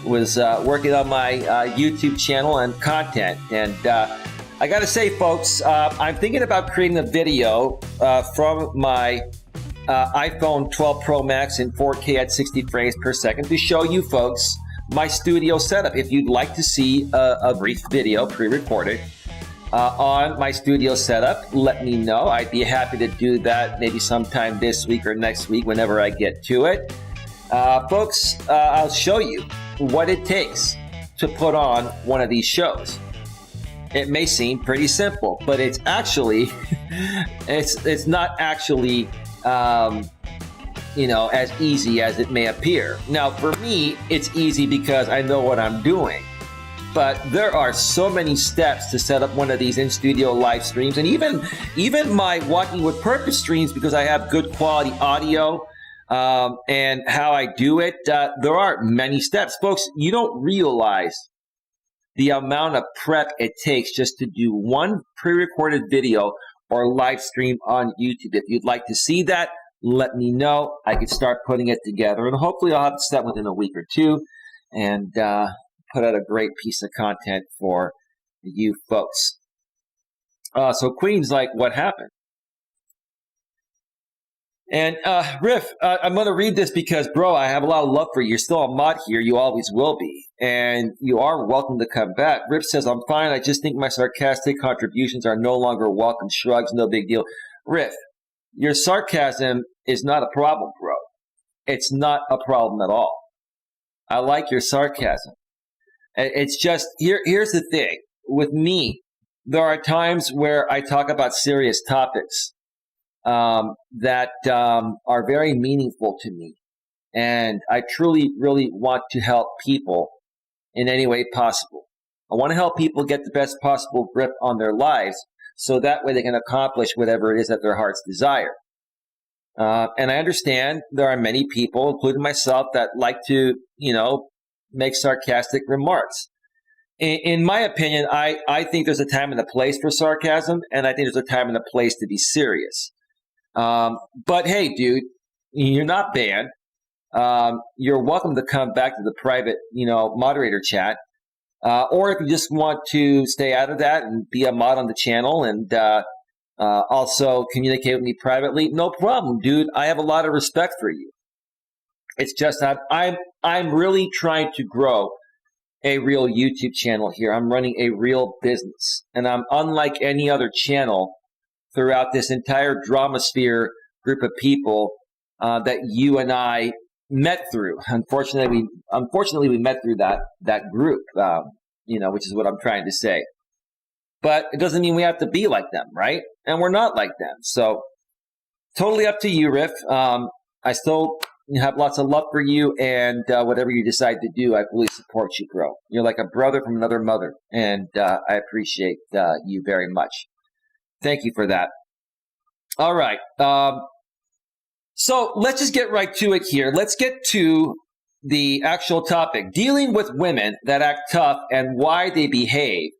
was working on my YouTube channel and content. And I got to say, folks, I'm thinking about creating a video from my iPhone 12 Pro Max in 4K at 60 frames per second to show you folks my studio setup. If you'd like to see a brief video pre-recorded on my studio setup, let me know. I'd be happy to do that maybe sometime this week or next week whenever I get to it. Folks, I'll show you what it takes to put on one of these shows. It may seem pretty simple, but it's actually, it's not actually, as easy as it may appear. Now, for me, it's easy because I know what I'm doing. But there are so many steps to set up one of these in-studio live streams, and even my Walking with Purpose streams, because I have good quality audio and how I do it. There are many steps, folks. You don't realize the amount of prep it takes just to do one pre-recorded video or live stream on YouTube. If you'd like to see that, let me know. I can start putting it together, and hopefully I'll have it set within a week or two and put out a great piece of content for you folks. So Queen's like, what happened? And Riff, I'm going to read this because, bro, I have a lot of love for you. You're still a mod here. You always will be. And you are welcome to come back. Riff says, I'm fine. I just think my sarcastic contributions are no longer welcome. Shrugs, no big deal. Riff, your sarcasm is not a problem, bro. It's not a problem at all. I like your sarcasm. It's just, here's the thing. With me, there are times where I talk about serious topics that are very meaningful to me. And I truly, really want to help people in any way possible. I want to help people get the best possible grip on their lives so that way they can accomplish whatever it is that their hearts desire. And I understand there are many people, including myself, that like to, make sarcastic remarks. In my opinion, I think there's a time and a place for sarcasm, and I think there's a time and a place to be serious. But hey, dude, you're not banned. You're welcome to come back to the private, moderator chat. Or if you just want to stay out of that and be a mod on the channel and also communicate with me privately, no problem, dude. I have a lot of respect for you. It's just I'm really trying to grow a real YouTube channel here. I'm running a real business, and I'm unlike any other channel throughout this entire Dramasphere group of people that you and I met through. Unfortunately, we met through that group, which is what I'm trying to say. But it doesn't mean we have to be like them, right? And we're not like them. So totally up to you, Riff. I still have lots of love for you, and whatever you decide to do, I fully support you, bro. You're like a brother from another mother, and I appreciate you very much. Thank you for that. All right. So let's just get right to it here. Let's get to the actual topic, dealing with women that act tough and why they behave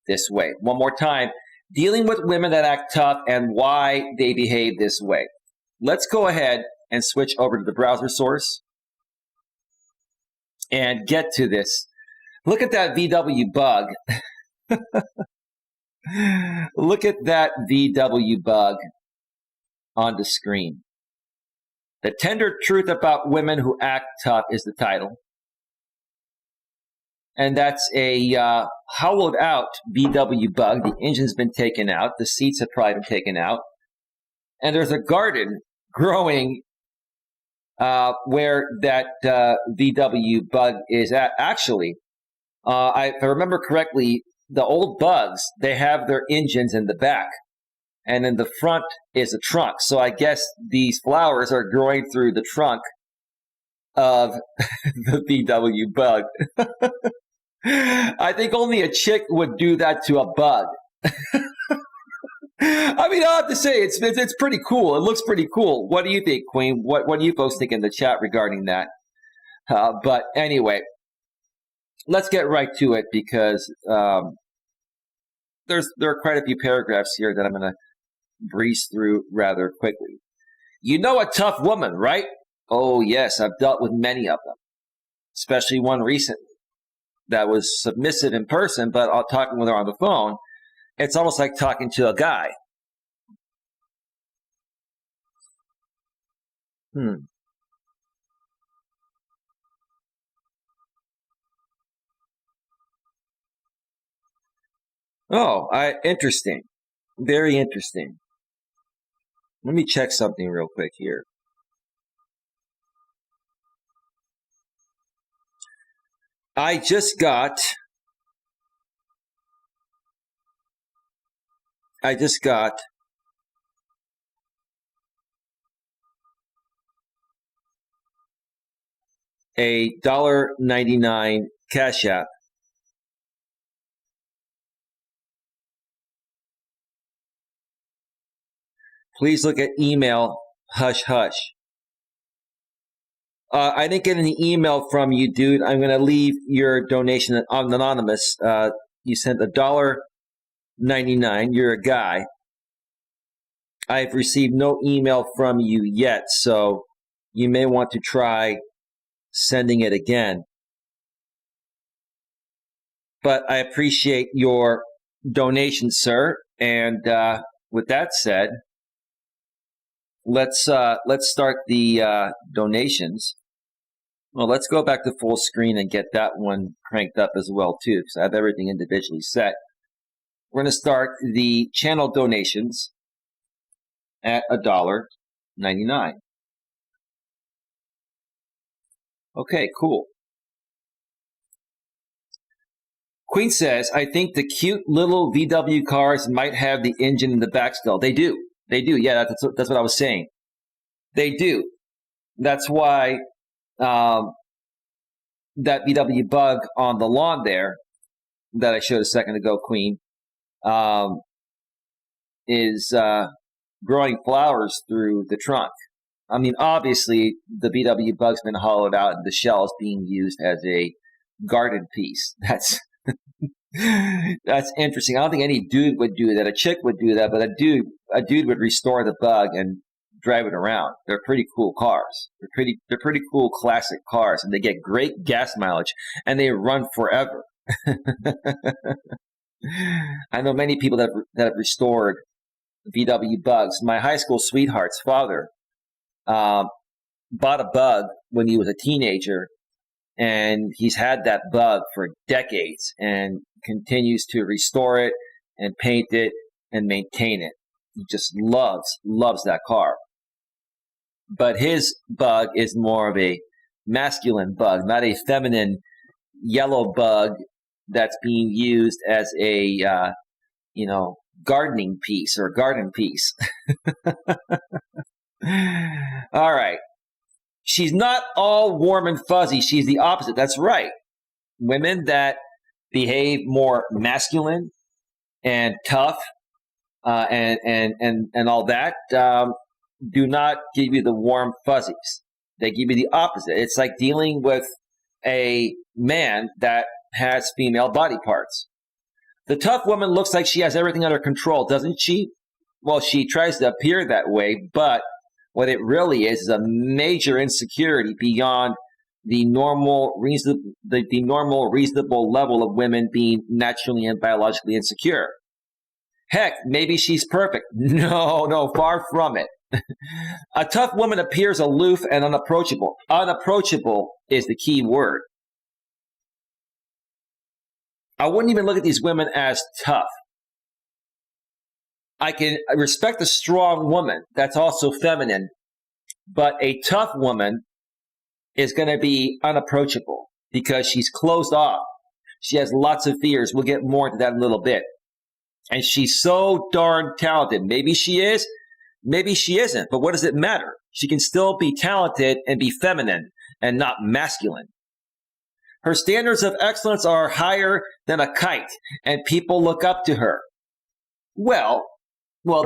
this way. One more time, dealing with women that act tough and why they behave this way. Let's go ahead and switch over to the browser source and get to this. Look at that VW bug. Look at that VW bug on the screen. The tender truth about women who act tough is the title. And that's a hollowed out VW bug. The engine's been taken out. The seats have probably been taken out. And there's a garden growing where that VW bug is at. Actually, if I remember correctly, the old bugs, they have their engines in the back. And in the front is a trunk. So I guess these flowers are growing through the trunk of the VW bug. I think only a chick would do that to a bug. I mean, I have to say, it's pretty cool. It looks pretty cool. What do you think, Queen? What do you folks think in the chat regarding that? But anyway, let's get right to it because there are quite a few paragraphs here that I'm going to breeze through rather quickly. You know a tough woman, right? Oh, yes, I've dealt with many of them, especially one recently that was submissive in person, but talking with her on the phone, it's almost like talking to a guy. Oh, interesting. Very interesting. Let me check something real quick here. I just got a $1.99 Cash App. Please look at email, hush, hush. I didn't get any email from you, dude. I'm going to leave your donation anonymous. You sent $1.99. You're a guy. I've received no email from you yet, so you may want to try sending it again. But I appreciate your donation, sir. And with that said, let's start the donations. Well, let's go back to full screen and get that one cranked up as well, too, because I have everything individually set. We're going to start the channel donations at $1.99. Okay, cool. Queen says, I think the cute little VW cars might have the engine in the back still. They do. They do. Yeah, that's what I was saying. They do. That's why that VW bug on the lawn there that I showed a second ago, Queen, is growing flowers through the trunk. I mean, obviously, the VW bug's been hollowed out and the shell is being used as a garden piece. That's interesting. I don't think any dude would do that. A chick would do that, but a dude would restore the bug and drive it around. They're pretty cool cars. They're pretty cool classic cars, and they get great gas mileage, and they run forever. I know many people that have restored VW bugs. My high school sweetheart's father bought a bug when he was a teenager, and he's had that bug for decades and continues to restore it and paint it and maintain it. He just loves that car. But his bug is more of a masculine bug, not a feminine yellow bug that's being used as a, gardening piece or garden piece. All right. She's not all warm and fuzzy. She's the opposite. That's right. Women that behave more masculine and tough and all that, do not give you the warm fuzzies. They give you the opposite. It's like dealing with a man that has female body parts. The tough woman looks like she has everything under control, doesn't she? Well, she tries to appear that way, but what it really is a major insecurity beyond the normal reasonable level of women being naturally and biologically insecure. Heck, maybe she's perfect. No, far from it. A tough woman appears aloof and unapproachable. Unapproachable is the key word. I wouldn't even look at these women as tough. I can respect a strong woman that's also feminine, but a tough woman is going to be unapproachable because she's closed off. She has lots of fears. We'll get more into that in a little bit. And she's so darn talented. Maybe she is, maybe she isn't, but what does it matter? She can still be talented and be feminine and not masculine. Her standards of excellence are higher than a kite, and people look up to her. Well,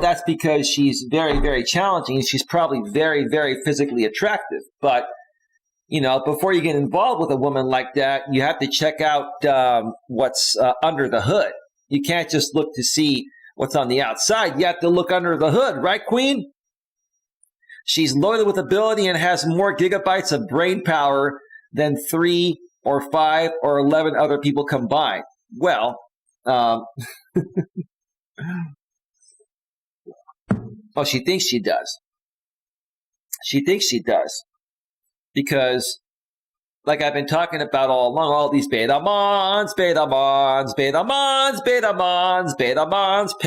that's because she's very, very challenging. She's probably very, very physically attractive. But, before you get involved with a woman like that, you have to check out what's under the hood. You can't just look to see what's on the outside. You have to look under the hood, right, Queen? She's loaded with ability and has more gigabytes of brain power than 3 or 5 or 11 other people combined. Well, she thinks she does. She thinks she does. Because, like I've been talking about all along, all these beta mons pay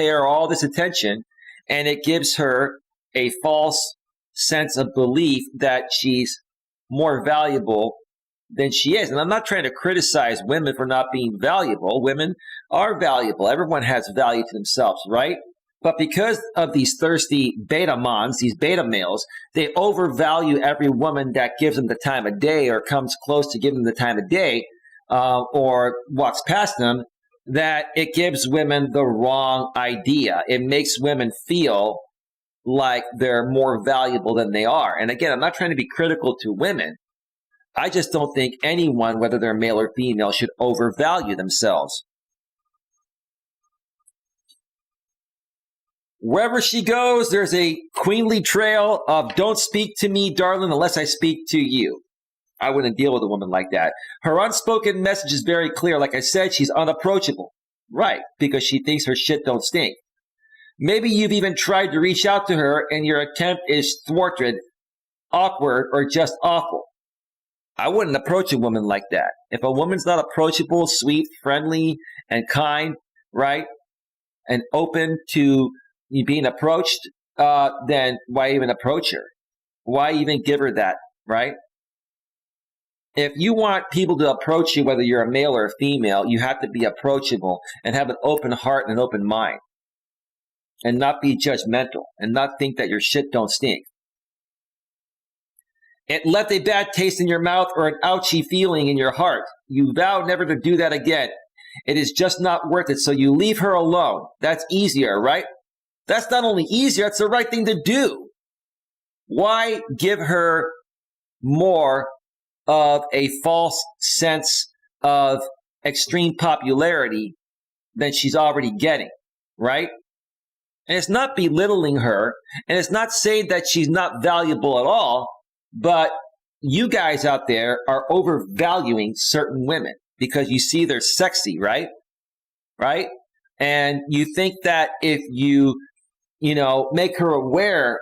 her all this attention, and it gives her a false sense of belief that she's more valuable than she is. And I'm not trying to criticize women for not being valuable. Women are valuable. Everyone has value to themselves, right? But because of these thirsty beta mons, these beta males, they overvalue every woman that gives them the time of day or comes close to giving them the time of day or walks past them, that it gives women the wrong idea. It makes women feel like they're more valuable than they are. And again, I'm not trying to be critical to women. I just don't think anyone, whether they're male or female, should overvalue themselves. Wherever she goes, there's a queenly trail of don't speak to me, darling, unless I speak to you. I wouldn't deal with a woman like that. Her unspoken message is very clear. Like I said, she's unapproachable. Right, because she thinks her shit don't stink. Maybe you've even tried to reach out to her and your attempt is thwarted, awkward, or just awful. I wouldn't approach a woman like that. If a woman's not approachable, sweet, friendly, and kind, right, and open to being approached, then why even approach her? Why even give her that, right? If you want people to approach you, whether you're a male or a female, you have to be approachable and have an open heart and an open mind and not be judgmental and not think that your shit don't stink. It left a bad taste in your mouth or an ouchy feeling in your heart. You vow never to do that again. It is just not worth it, so you leave her alone. That's easier, right? That's not only easier, it's the right thing to do. Why give her more of a false sense of extreme popularity than she's already getting, right? And it's not belittling her, and it's not saying that she's not valuable at all, but you guys out there are overvaluing certain women because you see they're sexy, right? Right? And you think that if you make her aware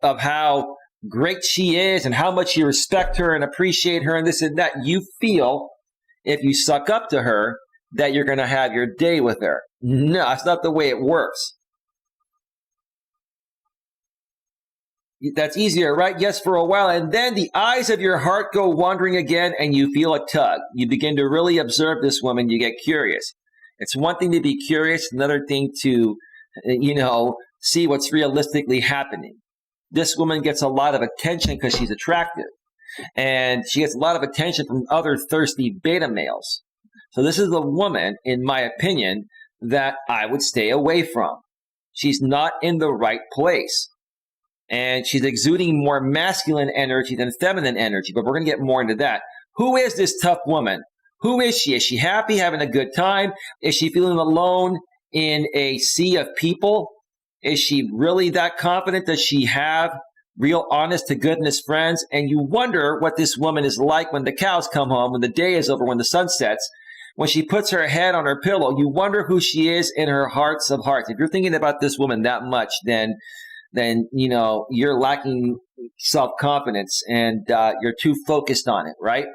of how great she is and how much you respect her and appreciate her and this and that, you feel if you suck up to her that you're going to have your day with her. No, that's not the way it works. That's easier, right? Yes, for a while. And then the eyes of your heart go wandering again and you feel a tug. You begin to really observe this woman. You get curious. It's one thing to be curious, another thing to, see what's realistically happening. This woman gets a lot of attention because she's attractive. And she gets a lot of attention from other thirsty beta males. So this is a woman, in my opinion, that I would stay away from. She's not in the right place. and she's exuding more masculine energy than feminine energy, but we're going to get more into that. Who is this tough woman? Who is she? Is she happy, having a good time? Is she feeling alone in a sea of people? Is she really that confident? Does she have real honest to goodness friends? And you wonder what this woman is like when the cows come home, when the day is over, when the sun sets, when she puts her head on her pillow. You wonder who she is in her hearts of hearts. If you're thinking about this woman that much, then you're lacking self-confidence and you're too focused on it, right?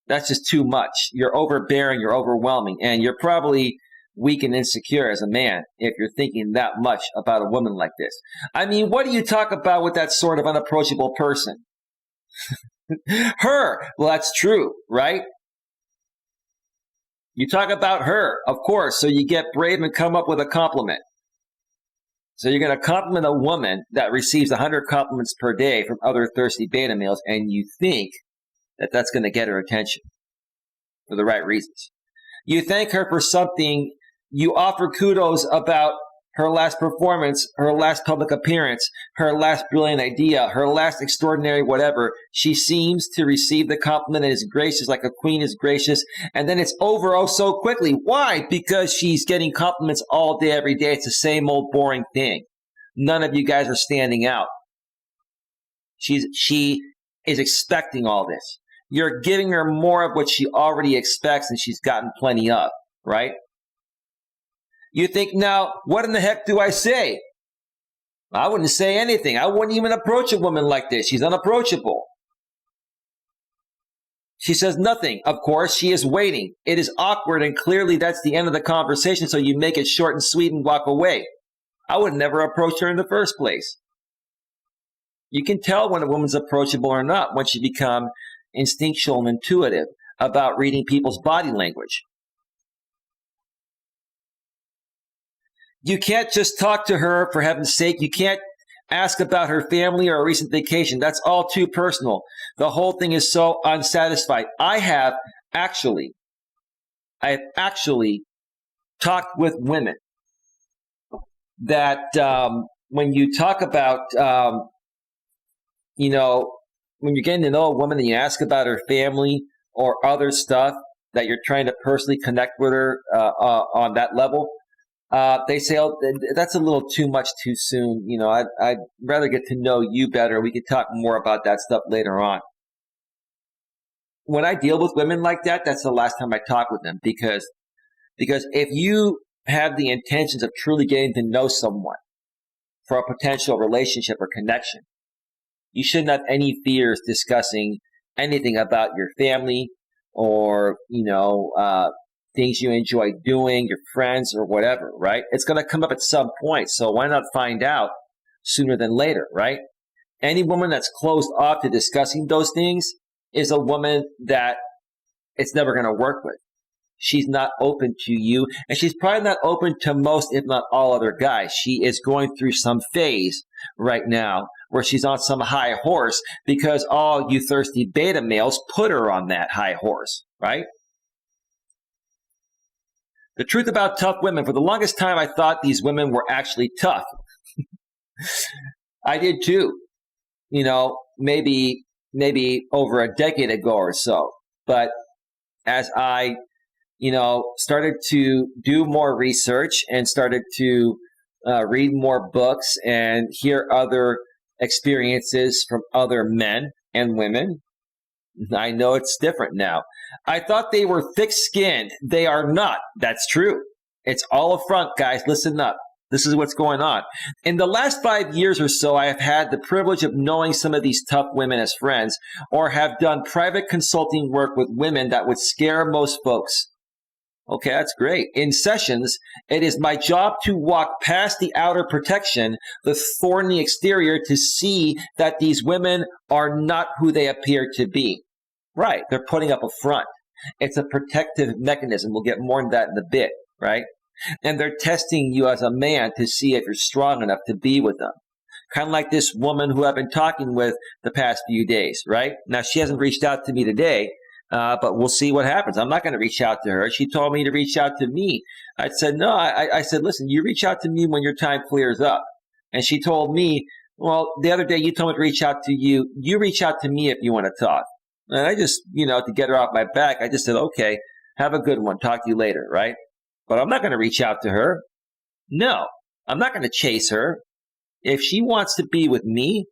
That's just too much. You're overbearing, you're overwhelming, and you're probably weak and insecure as a man if you're thinking that much about a woman like this. I mean, what do you talk about with that sort of unapproachable person? Her. Well, that's true, right? You talk about her, of course, so you get brave and come up with a compliment. So you're going to compliment a woman that receives 100 compliments per day from other thirsty beta males, and you think that that's going to get her attention for the right reasons. You thank her for something. You offer kudos about her last performance, her last public appearance, her last brilliant idea, her last extraordinary whatever. She seems to receive the compliment and is gracious like a queen is gracious. And then it's over oh so quickly. Why? Because she's getting compliments all day, every day. It's the same old boring thing. None of you guys are standing out. She is expecting all this. You're giving her more of what she already expects and she's gotten plenty of, right? You think, now, what in the heck do I say? I wouldn't say anything. I wouldn't even approach a woman like this. She's unapproachable. She says nothing. Of course, she is waiting. It is awkward, and clearly that's the end of the conversation, so you make it short and sweet and walk away. I would never approach her in the first place. You can tell when a woman's approachable or not once you become instinctual and intuitive about reading people's body language. You can't just talk to her, for heaven's sake. You can't ask about her family or a recent vacation. That's all too personal. The whole thing is so unsatisfied. I have actually talked with women that when you talk about, when you're getting to know a woman and you ask about her family or other stuff that you're trying to personally connect with her on that level, they say, oh, that's a little too much too soon. I'd rather get to know you better. We could talk more about that stuff later on. When I deal with women like that, that's the last time I talk with them because if you have the intentions of truly getting to know someone for a potential relationship or connection, you shouldn't have any fears discussing anything about your family or, things you enjoy doing, your friends or whatever, right? It's going to come up at some point. So why not find out sooner than later, right? Any woman that's closed off to discussing those things is a woman that it's never going to work with. She's not open to you, and she's probably not open to most, if not all, other guys. She is going through some phase right now where she's on some high horse because all you thirsty beta males put her on that high horse, right? The truth about tough women, for the longest time, I thought these women were actually tough. I did too, maybe over a decade ago or so. But as I, started to do more research and started to read more books and hear other experiences from other men and women, I know it's different now. I thought they were thick-skinned. They are not. That's true. It's all a front, guys. Listen up. This is what's going on. In the last 5 years or so, I have had the privilege of knowing some of these tough women as friends, or have done private consulting work with women that would scare most folks. Okay, that's great. In sessions, it is my job to walk past the outer protection, the thorny exterior, to see that these women are not who they appear to be. Right, they're putting up a front. It's a protective mechanism. We'll get more into that in a bit, right? And they're testing you as a man to see if you're strong enough to be with them. Kind of like this woman who I've been talking with the past few days, right? Now, she hasn't reached out to me today, but we'll see what happens. I'm not going to reach out to her. She told me to reach out to me. I said, no, I said, listen, you reach out to me when your time clears up. And she told me Well, the other day you told me to reach out to you. You reach out to me if you want to talk. And I just, to get her off my back, I just said, okay, have a good one. Talk to you later, right? But I'm not going to reach out to her. No, I'm not going to chase her. If she wants to be with me,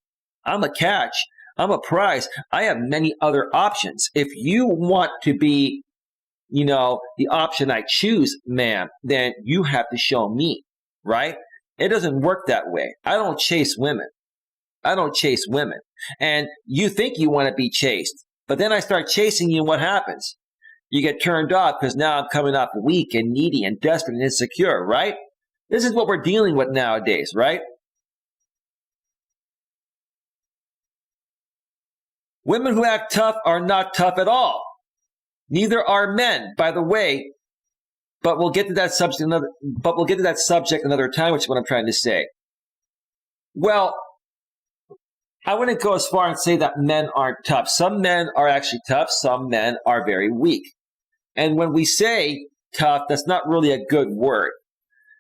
I'm a catch. I'm a prize. I have many other options. If you want to be, the option I choose, ma'am, then you have to show me, right? It doesn't work that way. I don't chase women. And you think you want to be chased. But then I start chasing you, and what happens? You get turned off because now I'm coming off weak and needy and desperate and insecure, right? This is what we're dealing with nowadays, right? Women who act tough are not tough at all. Neither are men, by the way. But we'll get to that subject another time, which is what I'm trying to say. Well, I wouldn't go as far and say that men aren't tough. Some men are actually tough. Some men are very weak. And when we say tough, that's not really a good word.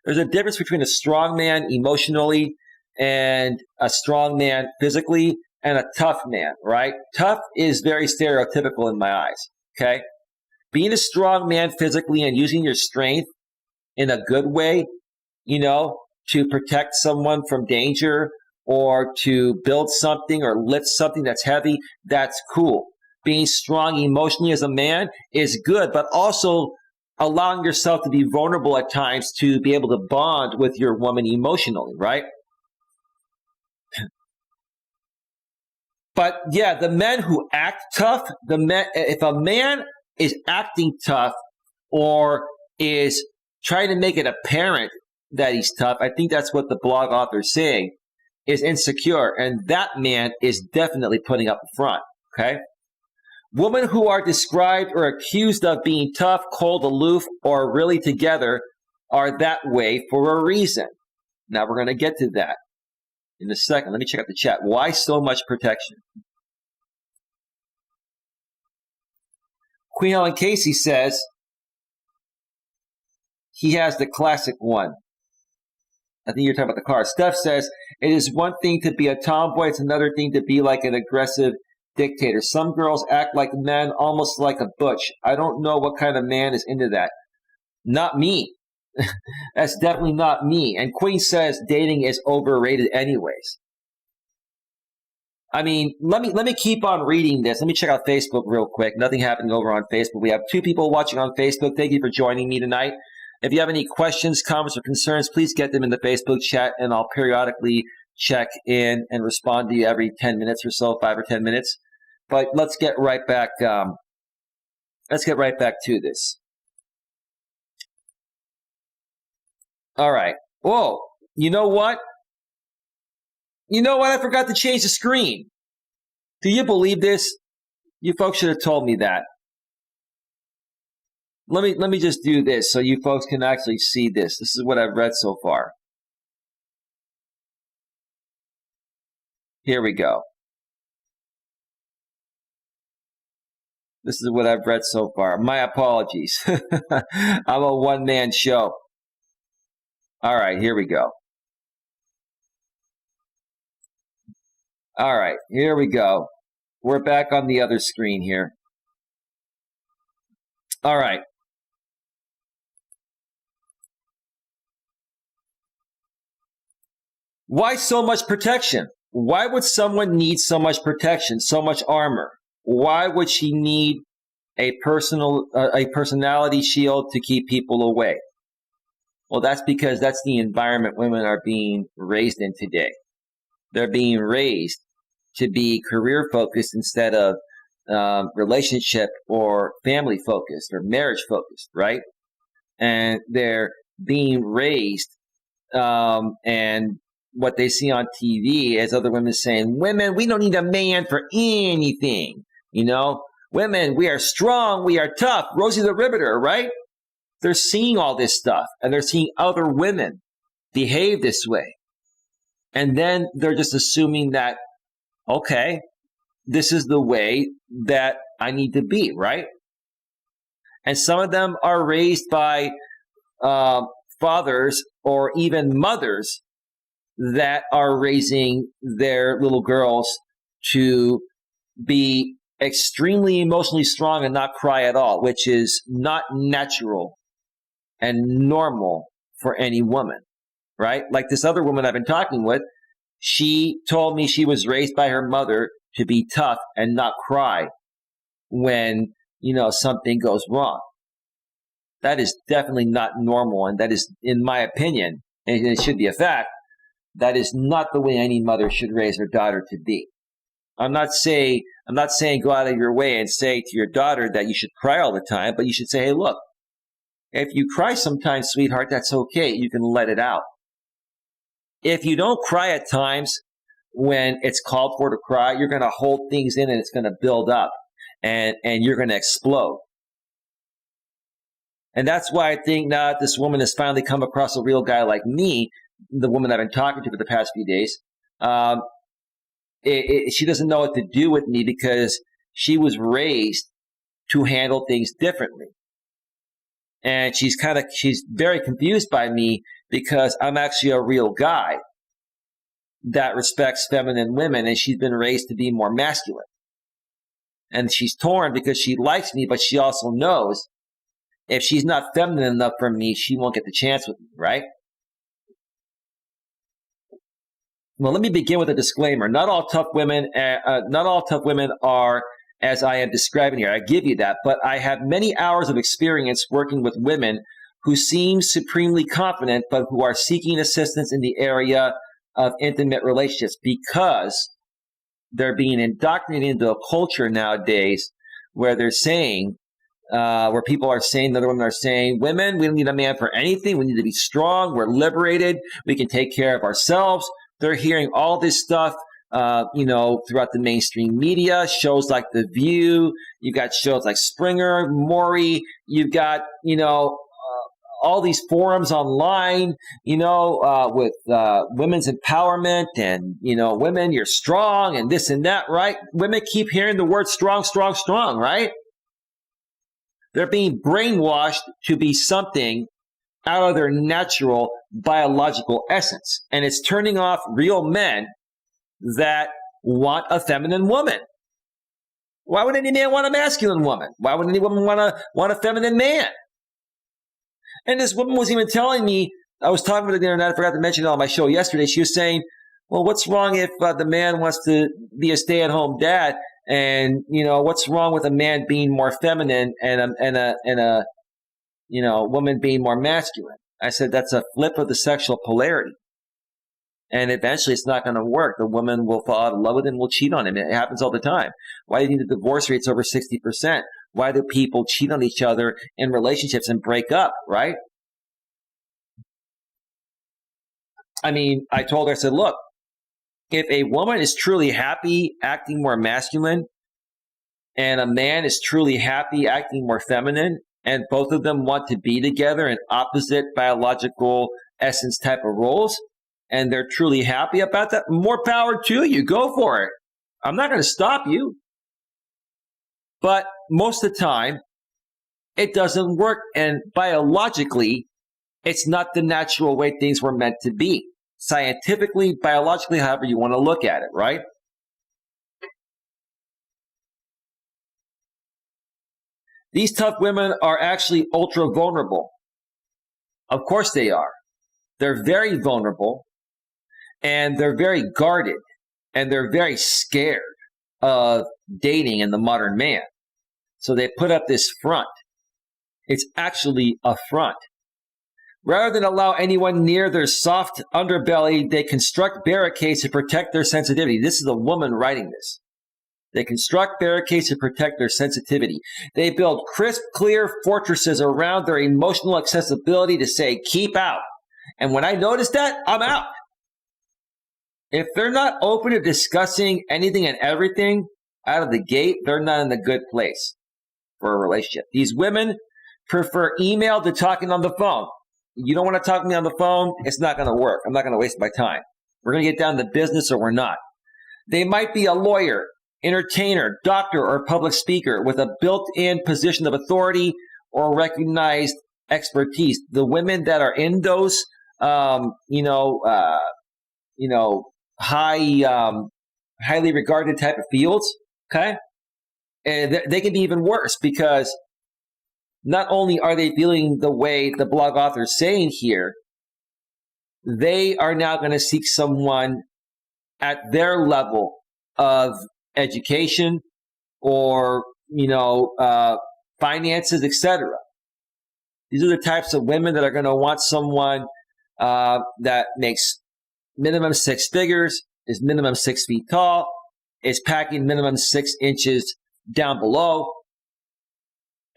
There's a difference between a strong man emotionally and a strong man physically and a tough man, right? Tough is very stereotypical in my eyes, okay? Being a strong man physically and using your strength in a good way, to protect someone from danger or to build something or lift something that's heavy, that's cool. Being strong emotionally as a man is good, but also allowing yourself to be vulnerable at times to be able to bond with your woman emotionally, right? But yeah, the men who act tough, if a man is acting tough or is trying to make it apparent that he's tough, I think that's what the blog author is saying, is insecure. And that man is definitely putting up a front, okay? Women who are described or accused of being tough, cold, aloof, or really together are that way for a reason. Now we're going to get to that in a second. Let me check out the chat. Why so much protection? Queen Helen Casey says he has the classic one. I think you're talking about the car. Steph says, it is one thing to be a tomboy. It's another thing to be like an aggressive dictator. Some girls act like men, almost like a butch. I don't know what kind of man is into that. Not me. That's definitely not me. And Queen says dating is overrated anyways. I mean, let me keep on reading this. Let me check out Facebook real quick. Nothing happening over on Facebook. We have 2 people watching on Facebook. Thank you for joining me tonight. If you have any questions, comments, or concerns, please get them in the Facebook chat, and I'll periodically check in and respond to you every 10 minutes or so, 5 or 10 minutes. But let's get right back. Let's get right back to this. All right. Whoa. You know what? I forgot to change the screen. Do you believe this? You folks should have told me that. Let me just do this so you folks can actually see this. This is what I've read so far. Here we go. This is what I've read so far. My apologies. I'm a one-man show. All right, here we go. All right, here we go. We're back on the other screen here. All right. Why so much protection? Why would someone need so much protection, so much armor? Why would she need a personality shield to keep people away? Well, that's because that's the environment women are being raised in today. They're being raised to be career focused instead of relationship or family focused or marriage focused, right? And they're being raised and what they see on TV as other women saying, women, we don't need a man for anything. Women, we are strong, we are tough. Rosie the Riveter, right? They're seeing all this stuff and they're seeing other women behave this way. And then they're just assuming that, okay, this is the way that I need to be, right? And some of them are raised by fathers or even mothers that are raising their little girls to be extremely emotionally strong and not cry at all, which is not natural and normal for any woman, right? Like this other woman I've been talking with, she told me she was raised by her mother to be tough and not cry when, something goes wrong. That is definitely not normal. And that is, in my opinion, and it should be a fact, that is not the way any mother should raise her daughter to be. I'm not saying go out of your way and say to your daughter that you should cry all the time, but you should say, hey, look, if you cry sometimes, sweetheart, that's okay. You can let it out. If you don't cry at times when it's called for to cry, you're going to hold things in and it's going to build up and you're going to explode. And that's why I think now that this woman has finally come across a real guy like me, the woman I've been talking to for the past few days, she doesn't know what to do with me because she was raised to handle things differently. And she's very confused by me because I'm actually a real guy that respects feminine women, and she's been raised to be more masculine. And she's torn because she likes me, but she also knows if she's not feminine enough for me, she won't get the chance with me, right? Well, let me begin with a disclaimer. Not all tough women are as I am describing here. I give you that, but I have many hours of experience working with women who seem supremely confident, but who are seeking assistance in the area of intimate relationships because they're being indoctrinated into a culture nowadays where they're saying, where people are saying, other women are saying, women, we don't need a man for anything. We need to be strong. We're liberated. We can take care of ourselves. They're hearing all this stuff, throughout the mainstream media, shows like The View. You've got shows like Springer, Maury. You've got, all these forums online, with women's empowerment and, women, you're strong and this and that, right? Women keep hearing the word strong, strong, strong, right? They're being brainwashed to be something out of their natural biological essence. And it's turning off real men that want a feminine woman. Why would any man want a masculine woman? Why would any woman want a feminine man? And this woman was even telling me, I was talking with her the other night, I forgot to mention it on my show yesterday. She was saying, well, what's wrong if the man wants to be a stay-at-home dad? And, what's wrong with a man being more feminine and a woman being more masculine? I said, that's a flip of the sexual polarity. And eventually it's not going to work. The woman will fall out of love with him and will cheat on him. It happens all the time. Why do you think the divorce rate's over 60%? Why do people cheat on each other in relationships and break up, right? I mean, I told her, I said, look, if a woman is truly happy acting more masculine and a man is truly happy acting more feminine, and both of them want to be together in opposite biological essence type of roles, and they're truly happy about that, more power to you. Go for it. I'm not going to stop you. But most of the time, it doesn't work. And biologically, it's not the natural way things were meant to be. Scientifically, biologically, however you want to look at it, right? These tough women are actually ultra vulnerable. Of course they are. They're very vulnerable, and they're very guarded, and they're very scared of dating in the modern man. So they put up this front. It's actually a front. Rather than allow anyone near their soft underbelly, they construct barricades to protect their sensitivity. This is a woman writing this. They construct barricades to protect their sensitivity. They build crisp, clear fortresses around their emotional accessibility to say, keep out. And when I notice that, I'm out. If they're not open to discussing anything and everything out of the gate, they're not in a good place for a relationship. These women prefer email to talking on the phone. You don't want to talk to me on the phone, it's not going to work. I'm not going to waste my time. We're going to get down to business or we're not. They might be a lawyer, entertainer, doctor, or public speaker with a built-in position of authority or recognized expertise. The women that are in those, highly regarded type of fields, okay? And they can be even worse because not only are they feeling the way the blog author is saying here, they are now going to seek someone at their level of education or, finances, etc. These are the types of women that are going to want someone that makes minimum 6 figures, is minimum 6 feet tall, is packing minimum 6 inches down below,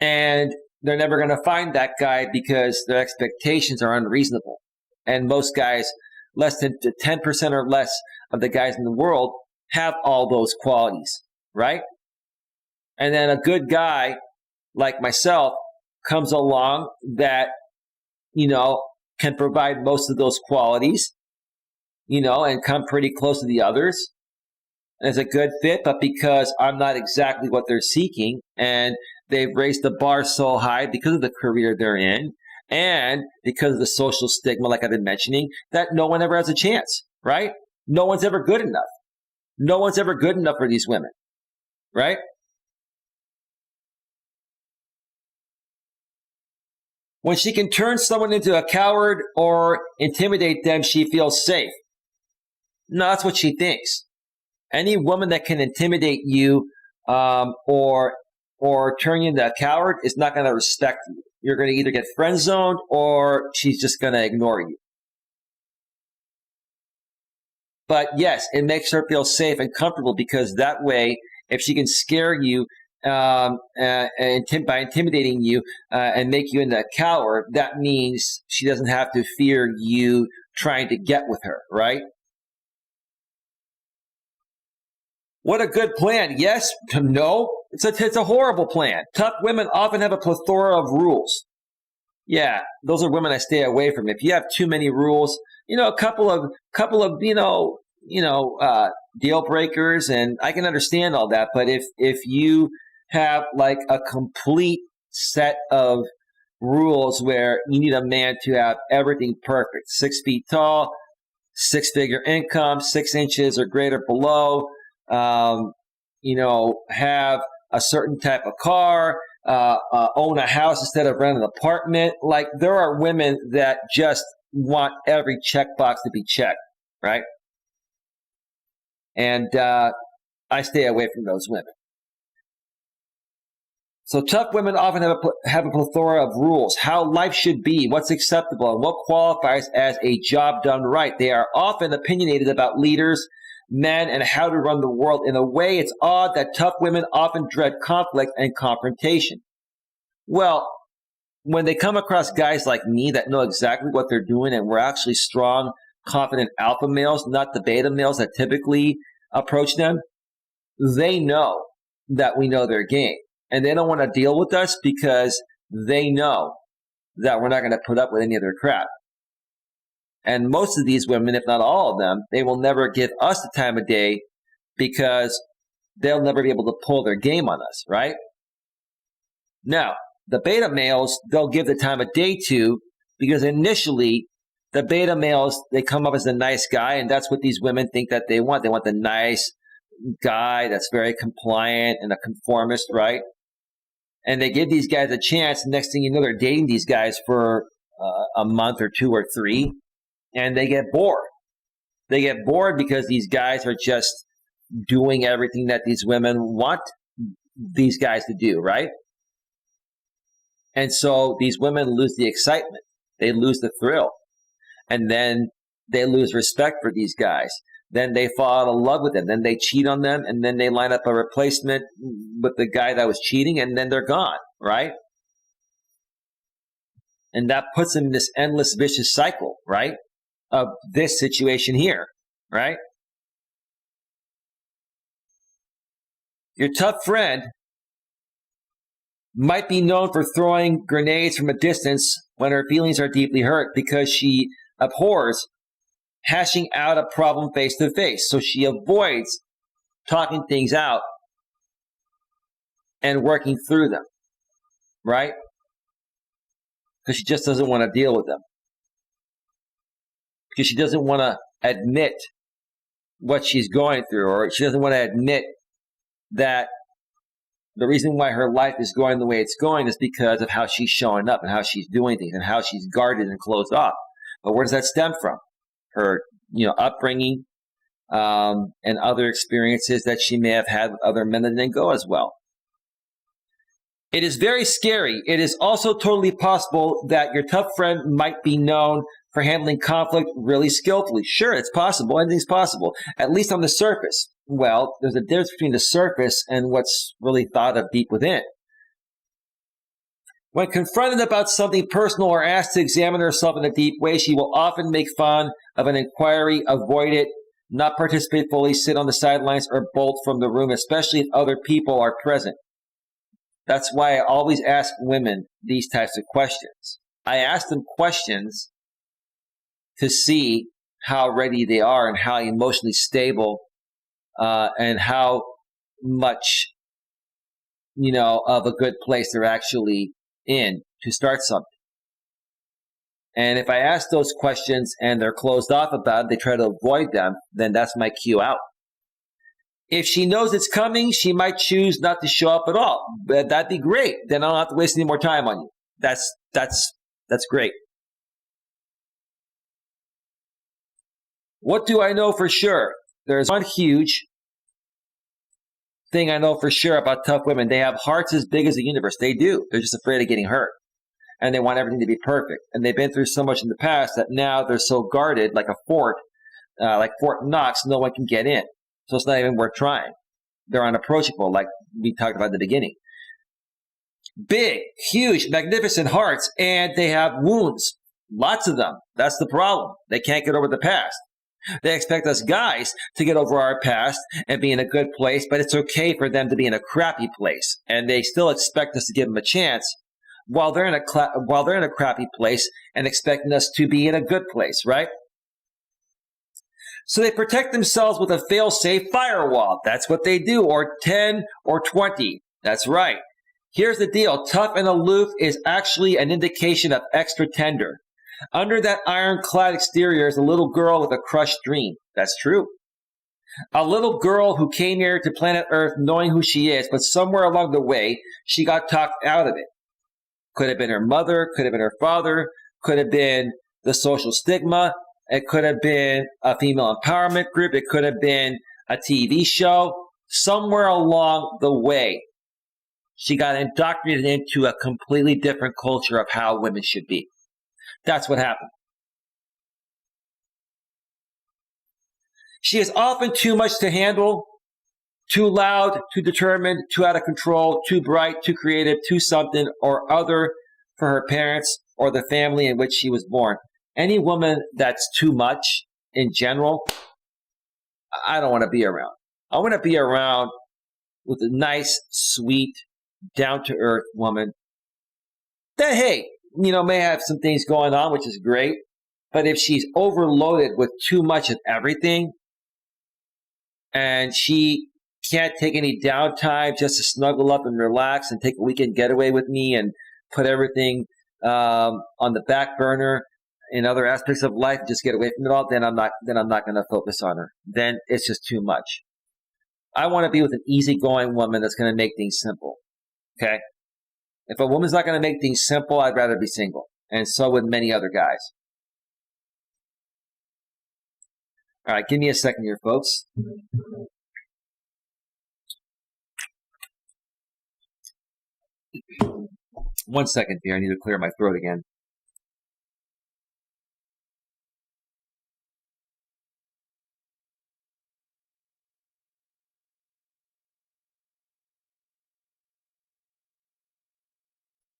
and they're never going to find that guy because their expectations are unreasonable. And most guys, less than 10% or less of the guys in the world have all those qualities, right? And then a good guy like myself comes along that, can provide most of those qualities, and come pretty close to the others. And it's a good fit, but because I'm not exactly what they're seeking, and they've raised the bar so high because of the career they're in, and because of the social stigma, like I've been mentioning, that no one ever has a chance, right? No one's ever good enough. No one's ever good enough for these women, right? When she can turn someone into a coward or intimidate them, she feels safe. No, that's what she thinks. Any woman that can intimidate you or turn you into a coward is not going to respect you. You're going to either get friend zoned or she's just going to ignore you. But yes, it makes her feel safe and comfortable because that way, if she can scare you by intimidating you and make you into a coward, that means she doesn't have to fear you trying to get with her, right? What a good plan. Yes, no, it's a horrible plan. Tough women often have a plethora of rules. Yeah, those are women I stay away from. If you have too many rules, a couple of deal breakers, and I can understand all that. But if you have like a complete set of rules where you need a man to have everything perfect, 6 feet tall, 6-figure income, 6 inches or greater below, have a certain type of car, own a house instead of rent an apartment. Like there are women that just want every checkbox to be checked, right? And I stay away from those women. So tough women often have a plethora of rules, how life should be, what's acceptable, and what qualifies as a job done right. They are often opinionated about leaders, men, and how to run the world. In a way, it's odd that tough women often dread conflict and confrontation. Well, when they come across guys like me that know exactly what they're doing and we're actually strong, confident alpha males, not the beta males that typically approach them, they know that we know their game. And they don't want to deal with us because they know that we're not going to put up with any of their crap. And most of these women, if not all of them, they will never give us the time of day because they'll never be able to pull their game on us, right? Now, the beta males, they'll give the time of day to because initially the beta males, they come up as a nice guy, and that's what these women think that they want. They want the nice guy that's very compliant and a conformist, right? And they give these guys a chance. Next thing you know, they're dating these guys for a month or 2 or 3, and they get bored. They get bored because these guys are just doing everything that these women want these guys to do, right? And so these women lose the excitement. They lose the thrill. And then they lose respect for these guys. Then they fall out of love with them. Then they cheat on them, and then they line up a replacement with the guy that was cheating, and then they're gone, right? And that puts them in this endless vicious cycle, right? Of this situation here, right? Your tough friend might be known for throwing grenades from a distance when her feelings are deeply hurt because she abhors hashing out a problem face to face. So she avoids talking things out and working through them, right? Because she just doesn't want to deal with them. Because she doesn't want to admit what she's going through, or she doesn't want to admit that the reason why her life is going the way it's going is because of how she's showing up and how she's doing things and how she's guarded and closed off. But where does that stem from? Her, upbringing, and other experiences that she may have had with other men that didn't go as well. It is very scary. It is also totally possible that your tough friend might be known for handling conflict really skillfully. Sure, it's possible. Anything's possible, at least on the surface. Well, there's a difference between the surface and what's really thought of deep within. When confronted about something personal or asked to examine herself in a deep way, she will often make fun of an inquiry, avoid it, not participate fully, sit on the sidelines, or bolt from the room, especially if other people are present. That's why I always ask women these types of questions. I ask them questions to see how ready they are and how emotionally stable and how much, of a good place they're actually in to start something. And if I ask those questions and they're closed off about it, they try to avoid them, then that's my cue out. If she knows it's coming, she might choose not to show up at all. But that'd be great. Then I don't have to waste any more time on you. That's great. What do I know for sure? There's one huge thing I know for sure about tough women. They have hearts as big as the universe. They do. They're just afraid of getting hurt. And they want everything to be perfect. And they've been through so much in the past that now they're so guarded, like a fort, like Fort Knox, no one can get in. So it's not even worth trying. They're unapproachable, like we talked about at the beginning. Big, huge, magnificent hearts, and they have wounds. Lots of them. That's the problem. They can't get over the past. They expect us guys to get over our past and be in a good place, but it's okay for them to be in a crappy place. And they still expect us to give them a chance while they're in a crappy place and expecting us to be in a good place, right? So they protect themselves with a fail-safe firewall. That's what they do, or 10 or 20. That's right. Here's the deal. Tough and aloof is actually an indication of extra tender. Under that ironclad exterior is a little girl with a crushed dream. That's true. A little girl who came here to planet Earth knowing who she is, but somewhere along the way, she got talked out of it. Could have been her mother, could have been her father, could have been the social stigma. It could have been a female empowerment group. It could have been a TV show. Somewhere along the way, she got indoctrinated into a completely different culture of how women should be. That's what happened. She is often too much to handle, too loud, too determined, too out of control, too bright, too creative, too something or other for her parents or the family in which she was born. Any woman that's too much in general, I don't want to be around. I want to be around with a nice, sweet, down-to-earth woman that, hey, may have some things going on, which is great. But if she's overloaded with too much of everything and she can't take any downtime just to snuggle up and relax and take a weekend getaway with me and put everything on the back burner in other aspects of life, just get away from it all, then I'm not going to focus on her. Then it's just too much. I want to be with an easygoing woman that's going to make things simple. Okay? If a woman's not going to make things simple, I'd rather be single. And so would many other guys. All right, give me a second here, folks. One second here. I need to clear my throat again.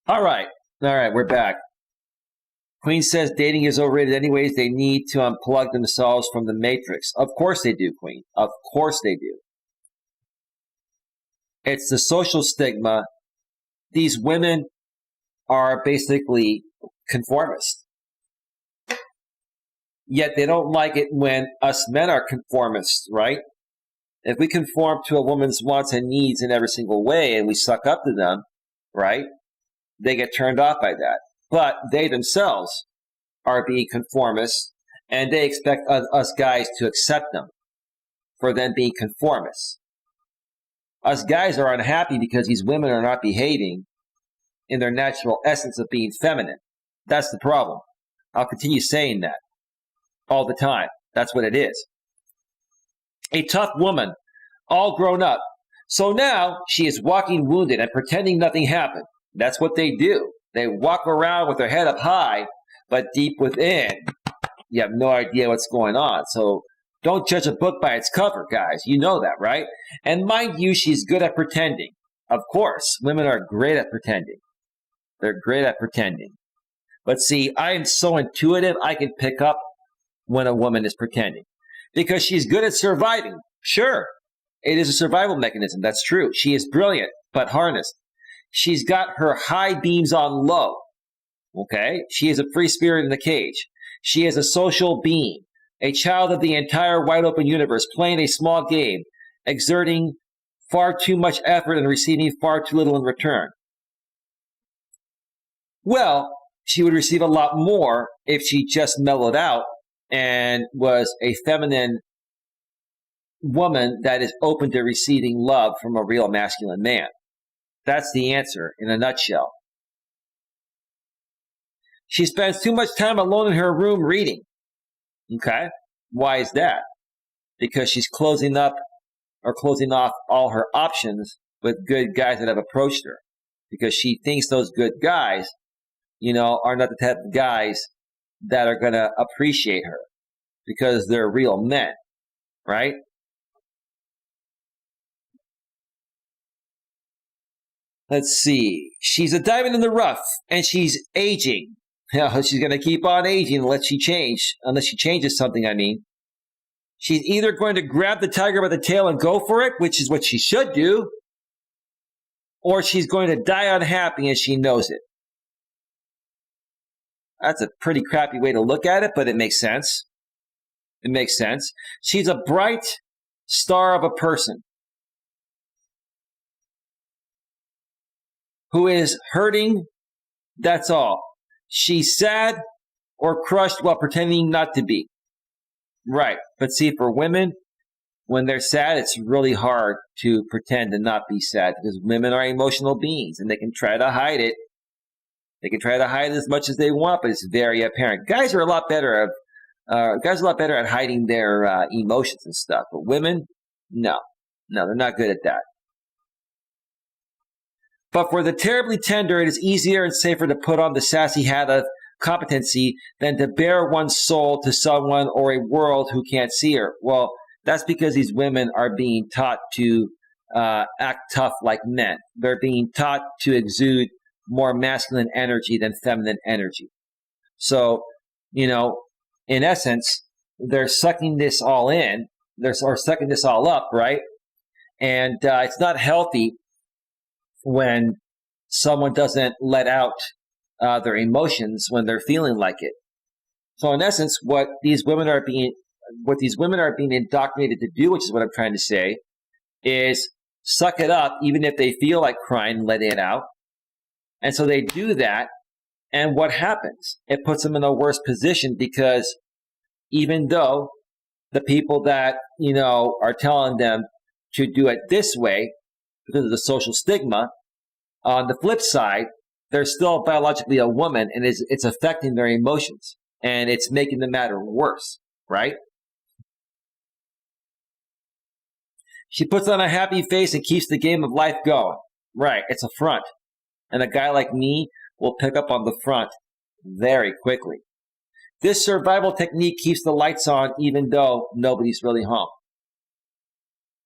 All right, we're back. Queen says dating is overrated anyways. They need to unplug themselves from the matrix. Of course they do, Queen. Of course they do. It's the social stigma. These women are basically conformists. Yet they don't like it when us men are conformists, right? If we conform to a woman's wants and needs in every single way and we suck up to them, right? They get turned off by that. But they themselves are being conformists and they expect us guys to accept them for them being conformists. Us guys are unhappy because these women are not behaving in their natural essence of being feminine. That's the problem. I'll continue saying that all the time. That's what it is. A tough woman, all grown up. So now she is walking wounded and pretending nothing happened. That's what they do. They walk around with their head up high, but deep within, you have no idea what's going on. So don't judge a book by its cover, guys. You know that, right? And mind you, she's good at pretending. Of course, women are great at pretending. They're great at pretending. But see, I am so intuitive, I can pick up when a woman is pretending. Because she's good at surviving. Sure, it is a survival mechanism. That's true. She is brilliant, but harnessed. She's got her high beams on low. Okay? She is a free spirit in the cage. She is a social being, a child of the entire wide open universe, playing a small game, exerting far too much effort and receiving far too little in return. Well, she would receive a lot more if she just mellowed out and was a feminine woman that is open to receiving love from a real masculine man. That's the answer in a nutshell. She spends too much time alone in her room reading. Okay? Why is that? Because she's closing off all her options with good guys that have approached her. Because she thinks those good guys, are not the type of guys that are going to appreciate her. Because they're real men. Right? Let's see. She's a diamond in the rough, and she's aging. She's going to keep on aging unless she changes something, I mean. She's either going to grab the tiger by the tail and go for it, which is what she should do, or she's going to die unhappy and she knows it. That's a pretty crappy way to look at it, but it makes sense. It makes sense. She's a bright star of a person who is hurting, that's all. She's sad or crushed while pretending not to be. Right. But see, for women, when they're sad, it's really hard to pretend to not be sad because women are emotional beings and they can try to hide it. They can try to hide it as much as they want, but it's very apparent. Guys are a lot better at hiding their emotions and stuff. But women, no, they're not good at that. But for the terribly tender, it is easier and safer to put on the sassy hat of competency than to bare one's soul to someone or a world who can't see her. Well, that's because these women are being taught to act tough like men. They're being taught to exude more masculine energy than feminine energy. So, in essence, they're sucking this all in. They're sucking this all up, right? And it's not healthy when someone doesn't let out their emotions when they're feeling like it. So in essence, what these women are being indoctrinated to do, which is what I'm trying to say, is suck it up even if they feel like crying and let it out. And so they do that, and what happens? It puts them in a worse position because even though the people that, are telling them to do it this way, because of the social stigma, on the flip side, they're still biologically a woman, and it's affecting their emotions, and it's making the matter worse, right? She puts on a happy face and keeps the game of life going. Right, it's a front. And a guy like me will pick up on the front very quickly. This survival technique keeps the lights on even though nobody's really home.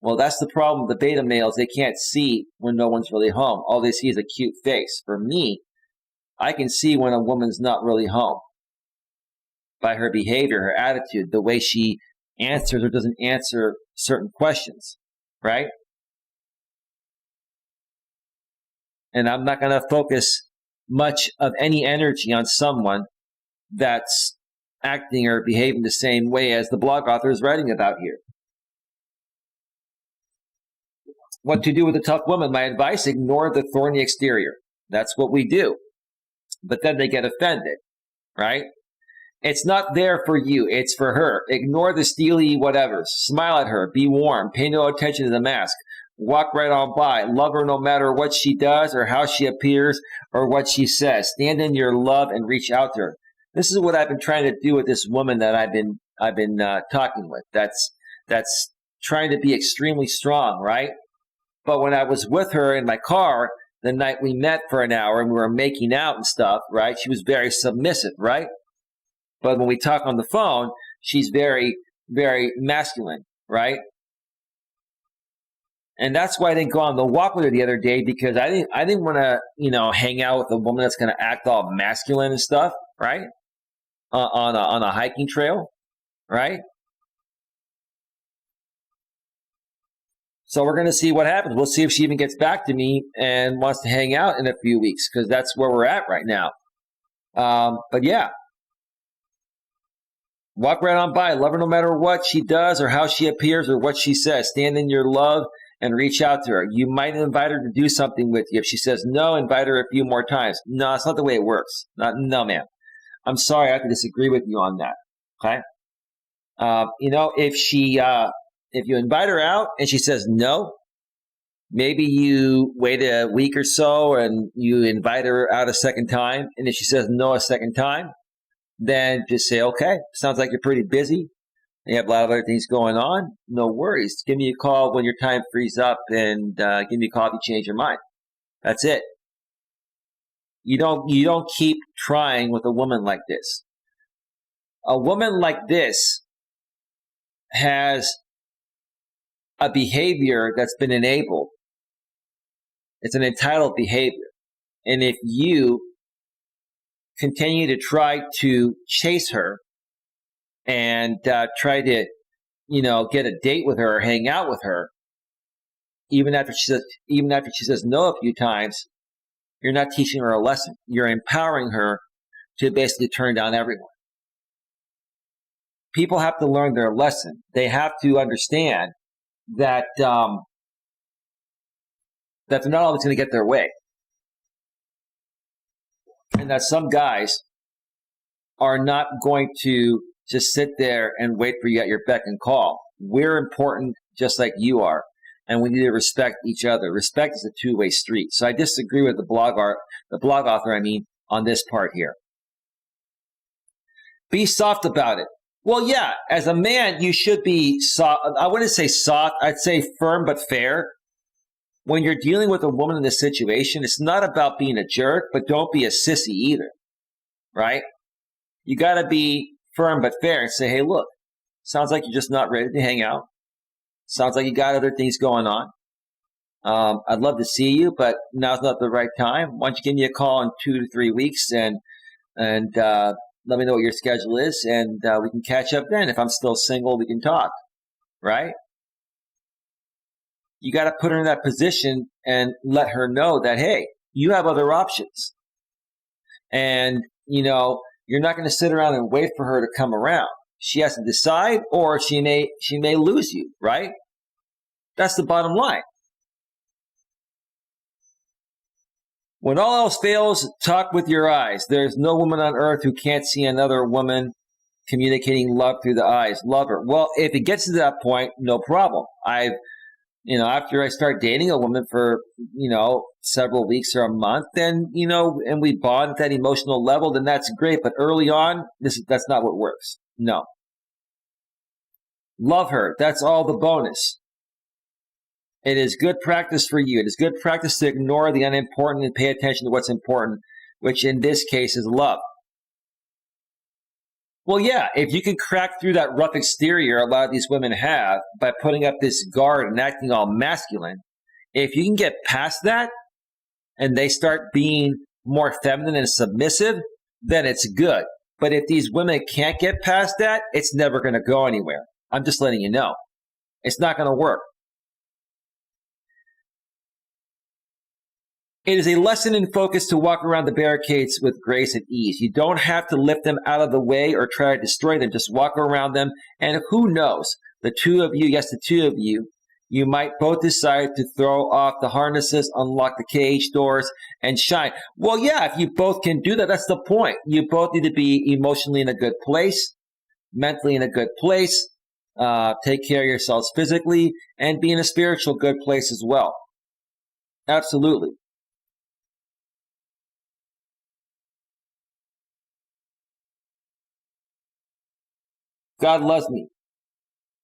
Well, that's the problem with the beta males. They can't see when no one's really home. All they see is a cute face. For me, I can see when a woman's not really home by her behavior, her attitude, the way she answers or doesn't answer certain questions, right? And I'm not going to focus much of any energy on someone that's acting or behaving the same way as the blog author is writing about here. What to do with a tough woman? My advice, ignore the thorny exterior. That's what we do. But then they get offended, right? It's not there for you. It's for her. Ignore the steely whatevers. Smile at her. Be warm. Pay no attention to the mask. Walk right on by. Love her no matter what she does or how she appears or what she says. Stand in your love and reach out to her. This is what I've been trying to do with this woman that I've been talking with. That's trying to be extremely strong, right? But when I was with her in my car the night we met for an hour and we were making out and stuff, right? She was very submissive, right? But when we talk on the phone, she's very, very masculine, right? And that's why I didn't go on the walk with her the other day, because I didn't want to, hang out with a woman that's going to act all masculine and stuff, right? On a hiking trail, right? So we're going to see what happens. We'll see if she even gets back to me and wants to hang out in a few weeks, because that's where we're at right now. But yeah. Walk right on by. Love her no matter what she does or how she appears or what she says. Stand in your love and reach out to her. You might invite her to do something with you. If she says no, invite her a few more times. No, it's not the way it works. No, man. I'm sorry, I have to disagree with you on that. Okay? If you invite her out and she says no, maybe you wait a week or so and you invite her out a second time. And if she says no a second time, then just say, okay, sounds like you're pretty busy. You have a lot of other things going on. No worries. Give me a call when your time frees up and give me a call if you change your mind. That's it. You don't keep trying with a woman like this. A woman like this has a behavior that's been enabled. It's an entitled behavior. And if you continue to try to chase her and try to, get a date with her or hang out with her, even after she says no a few times, you're not teaching her a lesson. You're empowering her to basically turn down everyone. People have to learn their lesson. They have to understand that that they're not always going to get their way. And that some guys are not going to just sit there and wait for you at your beck and call. We're important just like you are, and we need to respect each other. Respect is a two-way street. So I disagree with the blog author, on this part here. Be soft about it. Well, yeah, as a man, you should be soft. I wouldn't say soft. I'd say firm but fair. When you're dealing with a woman in this situation, it's not about being a jerk, but don't be a sissy either, right? You got to be firm but fair and say, hey, look, sounds like you're just not ready to hang out. Sounds like you got other things going on. I'd love to see you, but now's not the right time. Why don't you give me a call in 2 to 3 weeks and let me know what your schedule is, and we can catch up then. If I'm still single, we can talk, right? You got to put her in that position and let her know that, hey, you have other options. And, you're not going to sit around and wait for her to come around. She has to decide, or she may lose you, right? That's the bottom line. When all else fails, talk with your eyes. There's no woman on earth who can't see another woman communicating love through the eyes. Love her. Well, if it gets to that point, no problem. After I start dating a woman for, several weeks or a month, then, and we bond at that emotional level, then that's great. But early on, that's not what works. No. Love her. That's all the bonus. It is good practice for you. It is good practice to ignore the unimportant and pay attention to what's important, which in this case is love. Well, yeah, if you can crack through that rough exterior a lot of these women have by putting up this guard and acting all masculine, if you can get past that and they start being more feminine and submissive, then it's good. But if these women can't get past that, it's never going to go anywhere. I'm just letting you know. It's not going to work. It is a lesson in focus to walk around the barricades with grace and ease. You don't have to lift them out of the way or try to destroy them. Just walk around them, and who knows? The two of you, You might both decide to throw off the harnesses, unlock the cage doors, and shine. Well, yeah, if you both can do that, that's the point. You both need to be emotionally in a good place, mentally in a good place, take care of yourselves physically, and be in a spiritual good place as well. Absolutely. God loves me.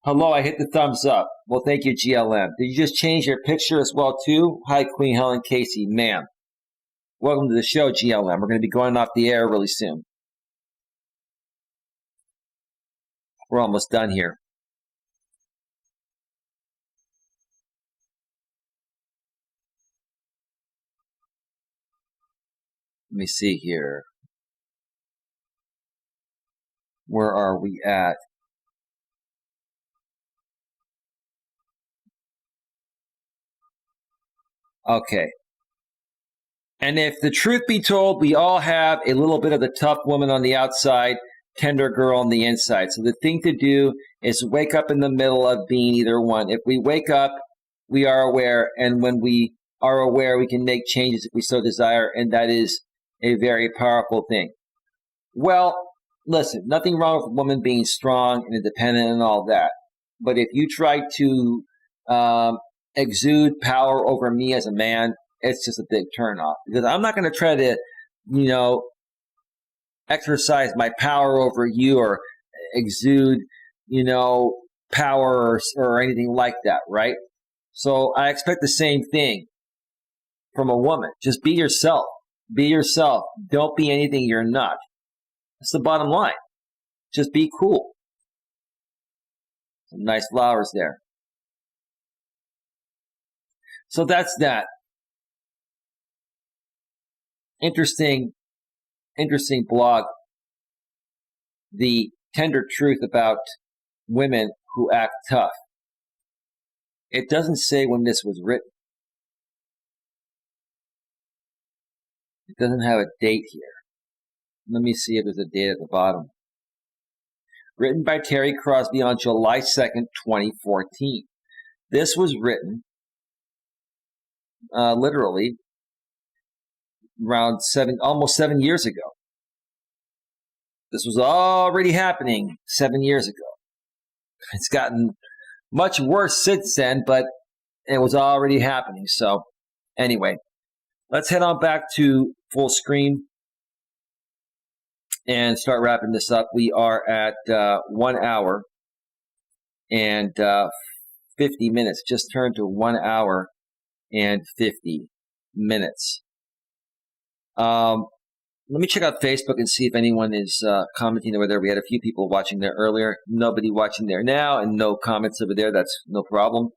Hello, I hit the thumbs up. Well, thank you, GLM. Did you just change your picture as well, too? Hi, Queen Helen Casey, ma'am. Welcome to the show, GLM. We're going to be going off the air really soon. We're almost done here. Let me see here. Where are we at? Okay. And if the truth be told, we all have a little bit of the tough woman on the outside, tender girl on the inside. So the thing to do is wake up in the middle of being either one. If we wake up, we are aware. And when we are aware, we can make changes if we so desire. And that is a very powerful thing. Well, listen, nothing wrong with a woman being strong and independent and all that. But if you try to exude power over me as a man, it's just a big turnoff. Because I'm not going to try to, exercise my power over you or exude, power or anything like that, right? So I expect the same thing from a woman. Just be yourself. Be yourself. Don't be anything you're not. That's the bottom line. Just be cool. Some nice flowers there. So that's that. Interesting blog. The tender truth about women who act tough. It doesn't say when this was written. It doesn't have a date here. Let me see if there's a date at the bottom. Written by Terry Crosby on July 2nd, 2014. This was written literally around almost 7 years ago. This was already happening 7 years ago. It's gotten much worse since then, but it was already happening. So anyway, let's head on back to full screen and start wrapping this up. We are at 1 hour and 50 minutes. Just turned to 1 hour and 50 minutes. Let me check out Facebook and see if anyone is commenting over there. We had a few people watching there earlier. Nobody watching there now, and no comments over there. That's no problem.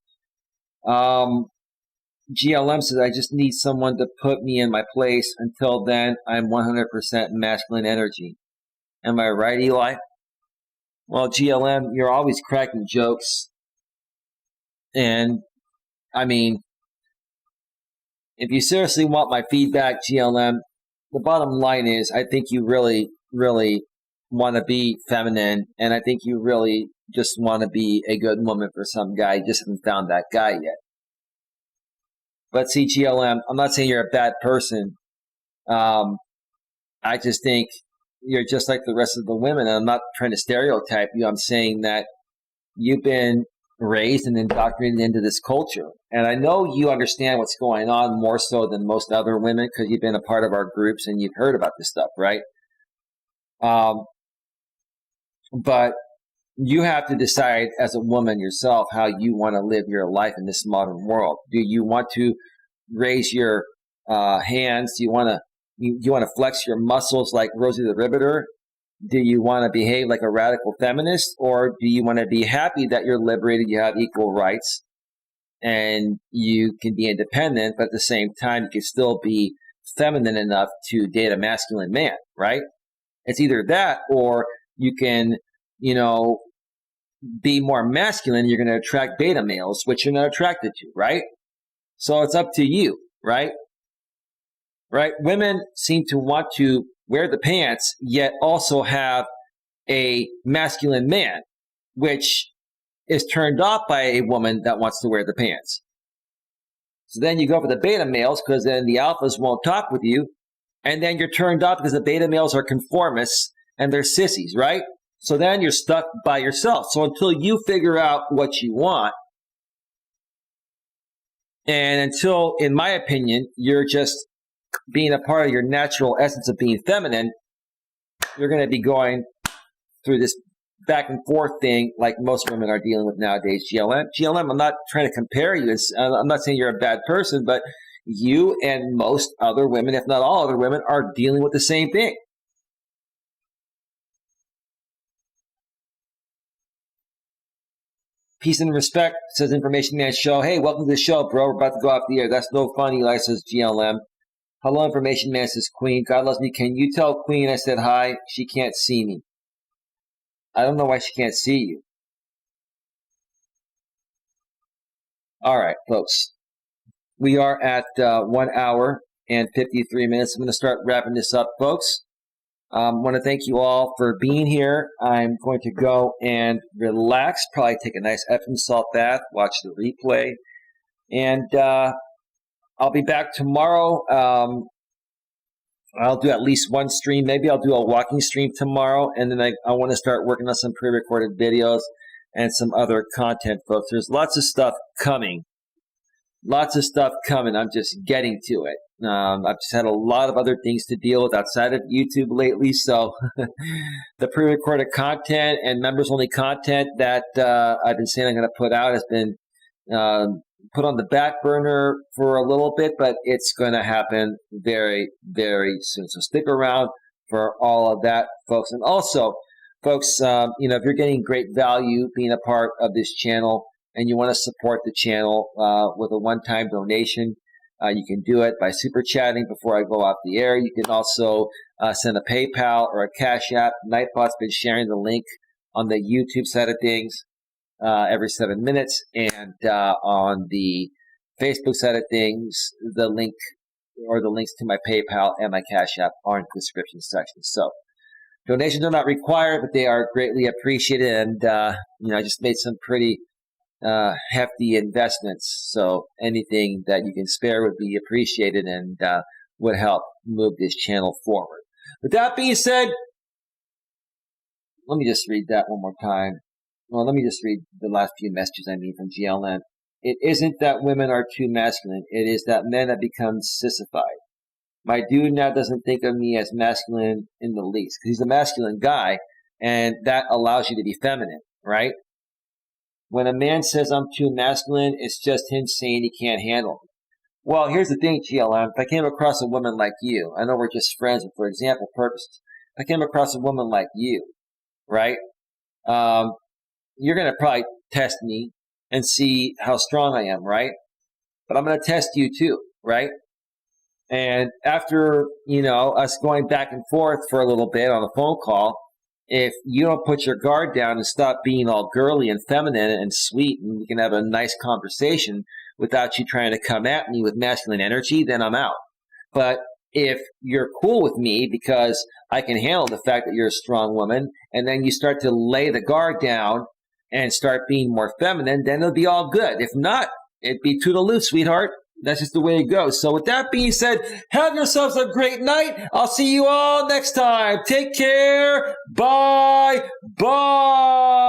GLM says, I just need someone to put me in my place. Until then, I'm 100% masculine energy. Am I right, Eli? Well, GLM, you're always cracking jokes. And, I mean, if you seriously want my feedback, GLM, the bottom line is I think you really, really want to be feminine, and I think you really just want to be a good woman for some guy. You just haven't found that guy yet. But see, GLM, I'm not saying you're a bad person. I just think you're just like the rest of the women. And I'm not trying to stereotype you. I'm saying that you've been raised and indoctrinated into this culture. And I know you understand what's going on more so than most other women because you've been a part of our groups and you've heard about this stuff, right? But you have to decide as a woman yourself how you want to live your life in this modern world. Do you want to raise your hands? Do you want to flex your muscles like Rosie the Riveter? Do you want to behave like a radical feminist, or do you want to be happy that you're liberated, you have equal rights, and you can be independent, but at the same time you can still be feminine enough to date a masculine man, right? It's either that, or you can, be more masculine. You're going to attract beta males, which you're not attracted to, right? So it's up to you, right? Right? Women seem to want to wear the pants, yet also have a masculine man, which is turned off by a woman that wants to wear the pants. So then you go for the beta males because then the alphas won't talk with you. And then you're turned off because the beta males are conformists and they're sissies, right? So then you're stuck by yourself. So until you figure out what you want, and until, in my opinion, you're just being a part of your natural essence of being feminine, you're going to be going through this back and forth thing like most women are dealing with nowadays. GLM, I'm not trying to compare you. I'm not saying you're a bad person, but you and most other women, if not all other women, are dealing with the same thing. Peace and respect, says Information Man Show. Hey, welcome to the show, bro. We're about to go off the air. That's no fun, Eli, says GLM. Hello, Information Man, says Queen. God loves me. Can you tell Queen I said hi? She can't see me. I don't know why she can't see you. All right, folks. We are at 1 hour and 53 minutes. I'm going to start wrapping this up, folks. I want to thank you all for being here. I'm going to go and relax, probably take a nice Epsom salt bath, watch the replay, and I'll be back tomorrow. I'll do at least one stream. Maybe I'll do a walking stream tomorrow, and then I want to start working on some pre-recorded videos and some other content, folks. There's lots of stuff coming. I'm just getting to it. I've just had a lot of other things to deal with outside of YouTube lately, so the pre-recorded content and members-only content that I've been saying I'm going to put out has been put on the back burner for a little bit, but it's going to happen very, very soon. So stick around for all of that, folks. And also, folks, if you're getting great value being a part of this channel and you want to support the channel with a one-time donation, you can do it by super chatting before I go off the air. You can also send a PayPal or a Cash App. Nightbot's been sharing the link on the YouTube side of things every 7 minutes, and on the Facebook side of things, the link or the links to my PayPal and my Cash App are in the description section. So donations are not required, but they are greatly appreciated. And I just made some pretty hefty investments, so anything that you can spare would be appreciated and would help move this channel forward. With that being said, let me just read that one more time. Well, let me just read the last few messages from GLM. It isn't that women are too masculine. It is that men have become sissified. My dude now doesn't think of me as masculine in the least, because he's a masculine guy, and that allows you to be feminine, right? When a man says I'm too masculine, it's just him saying he can't handle me. Well, here's the thing, GLM. If I came across a woman like you, I know we're just friends, but for example purposes, if I came across a woman like you, right, you're going to probably test me and see how strong I am, right? But I'm going to test you too, right? And after, us going back and forth for a little bit on a phone call, if you don't put your guard down and stop being all girly and feminine and sweet, and we can have a nice conversation without you trying to come at me with masculine energy, then I'm out. But if you're cool with me because I can handle the fact that you're a strong woman, and then you start to lay the guard down and start being more feminine, then it'll be all good. If not, it'd be toodaloo, sweetheart. That's just the way it goes. So with that being said, have yourselves a great night. I'll see you all next time. Take care. Bye. Bye.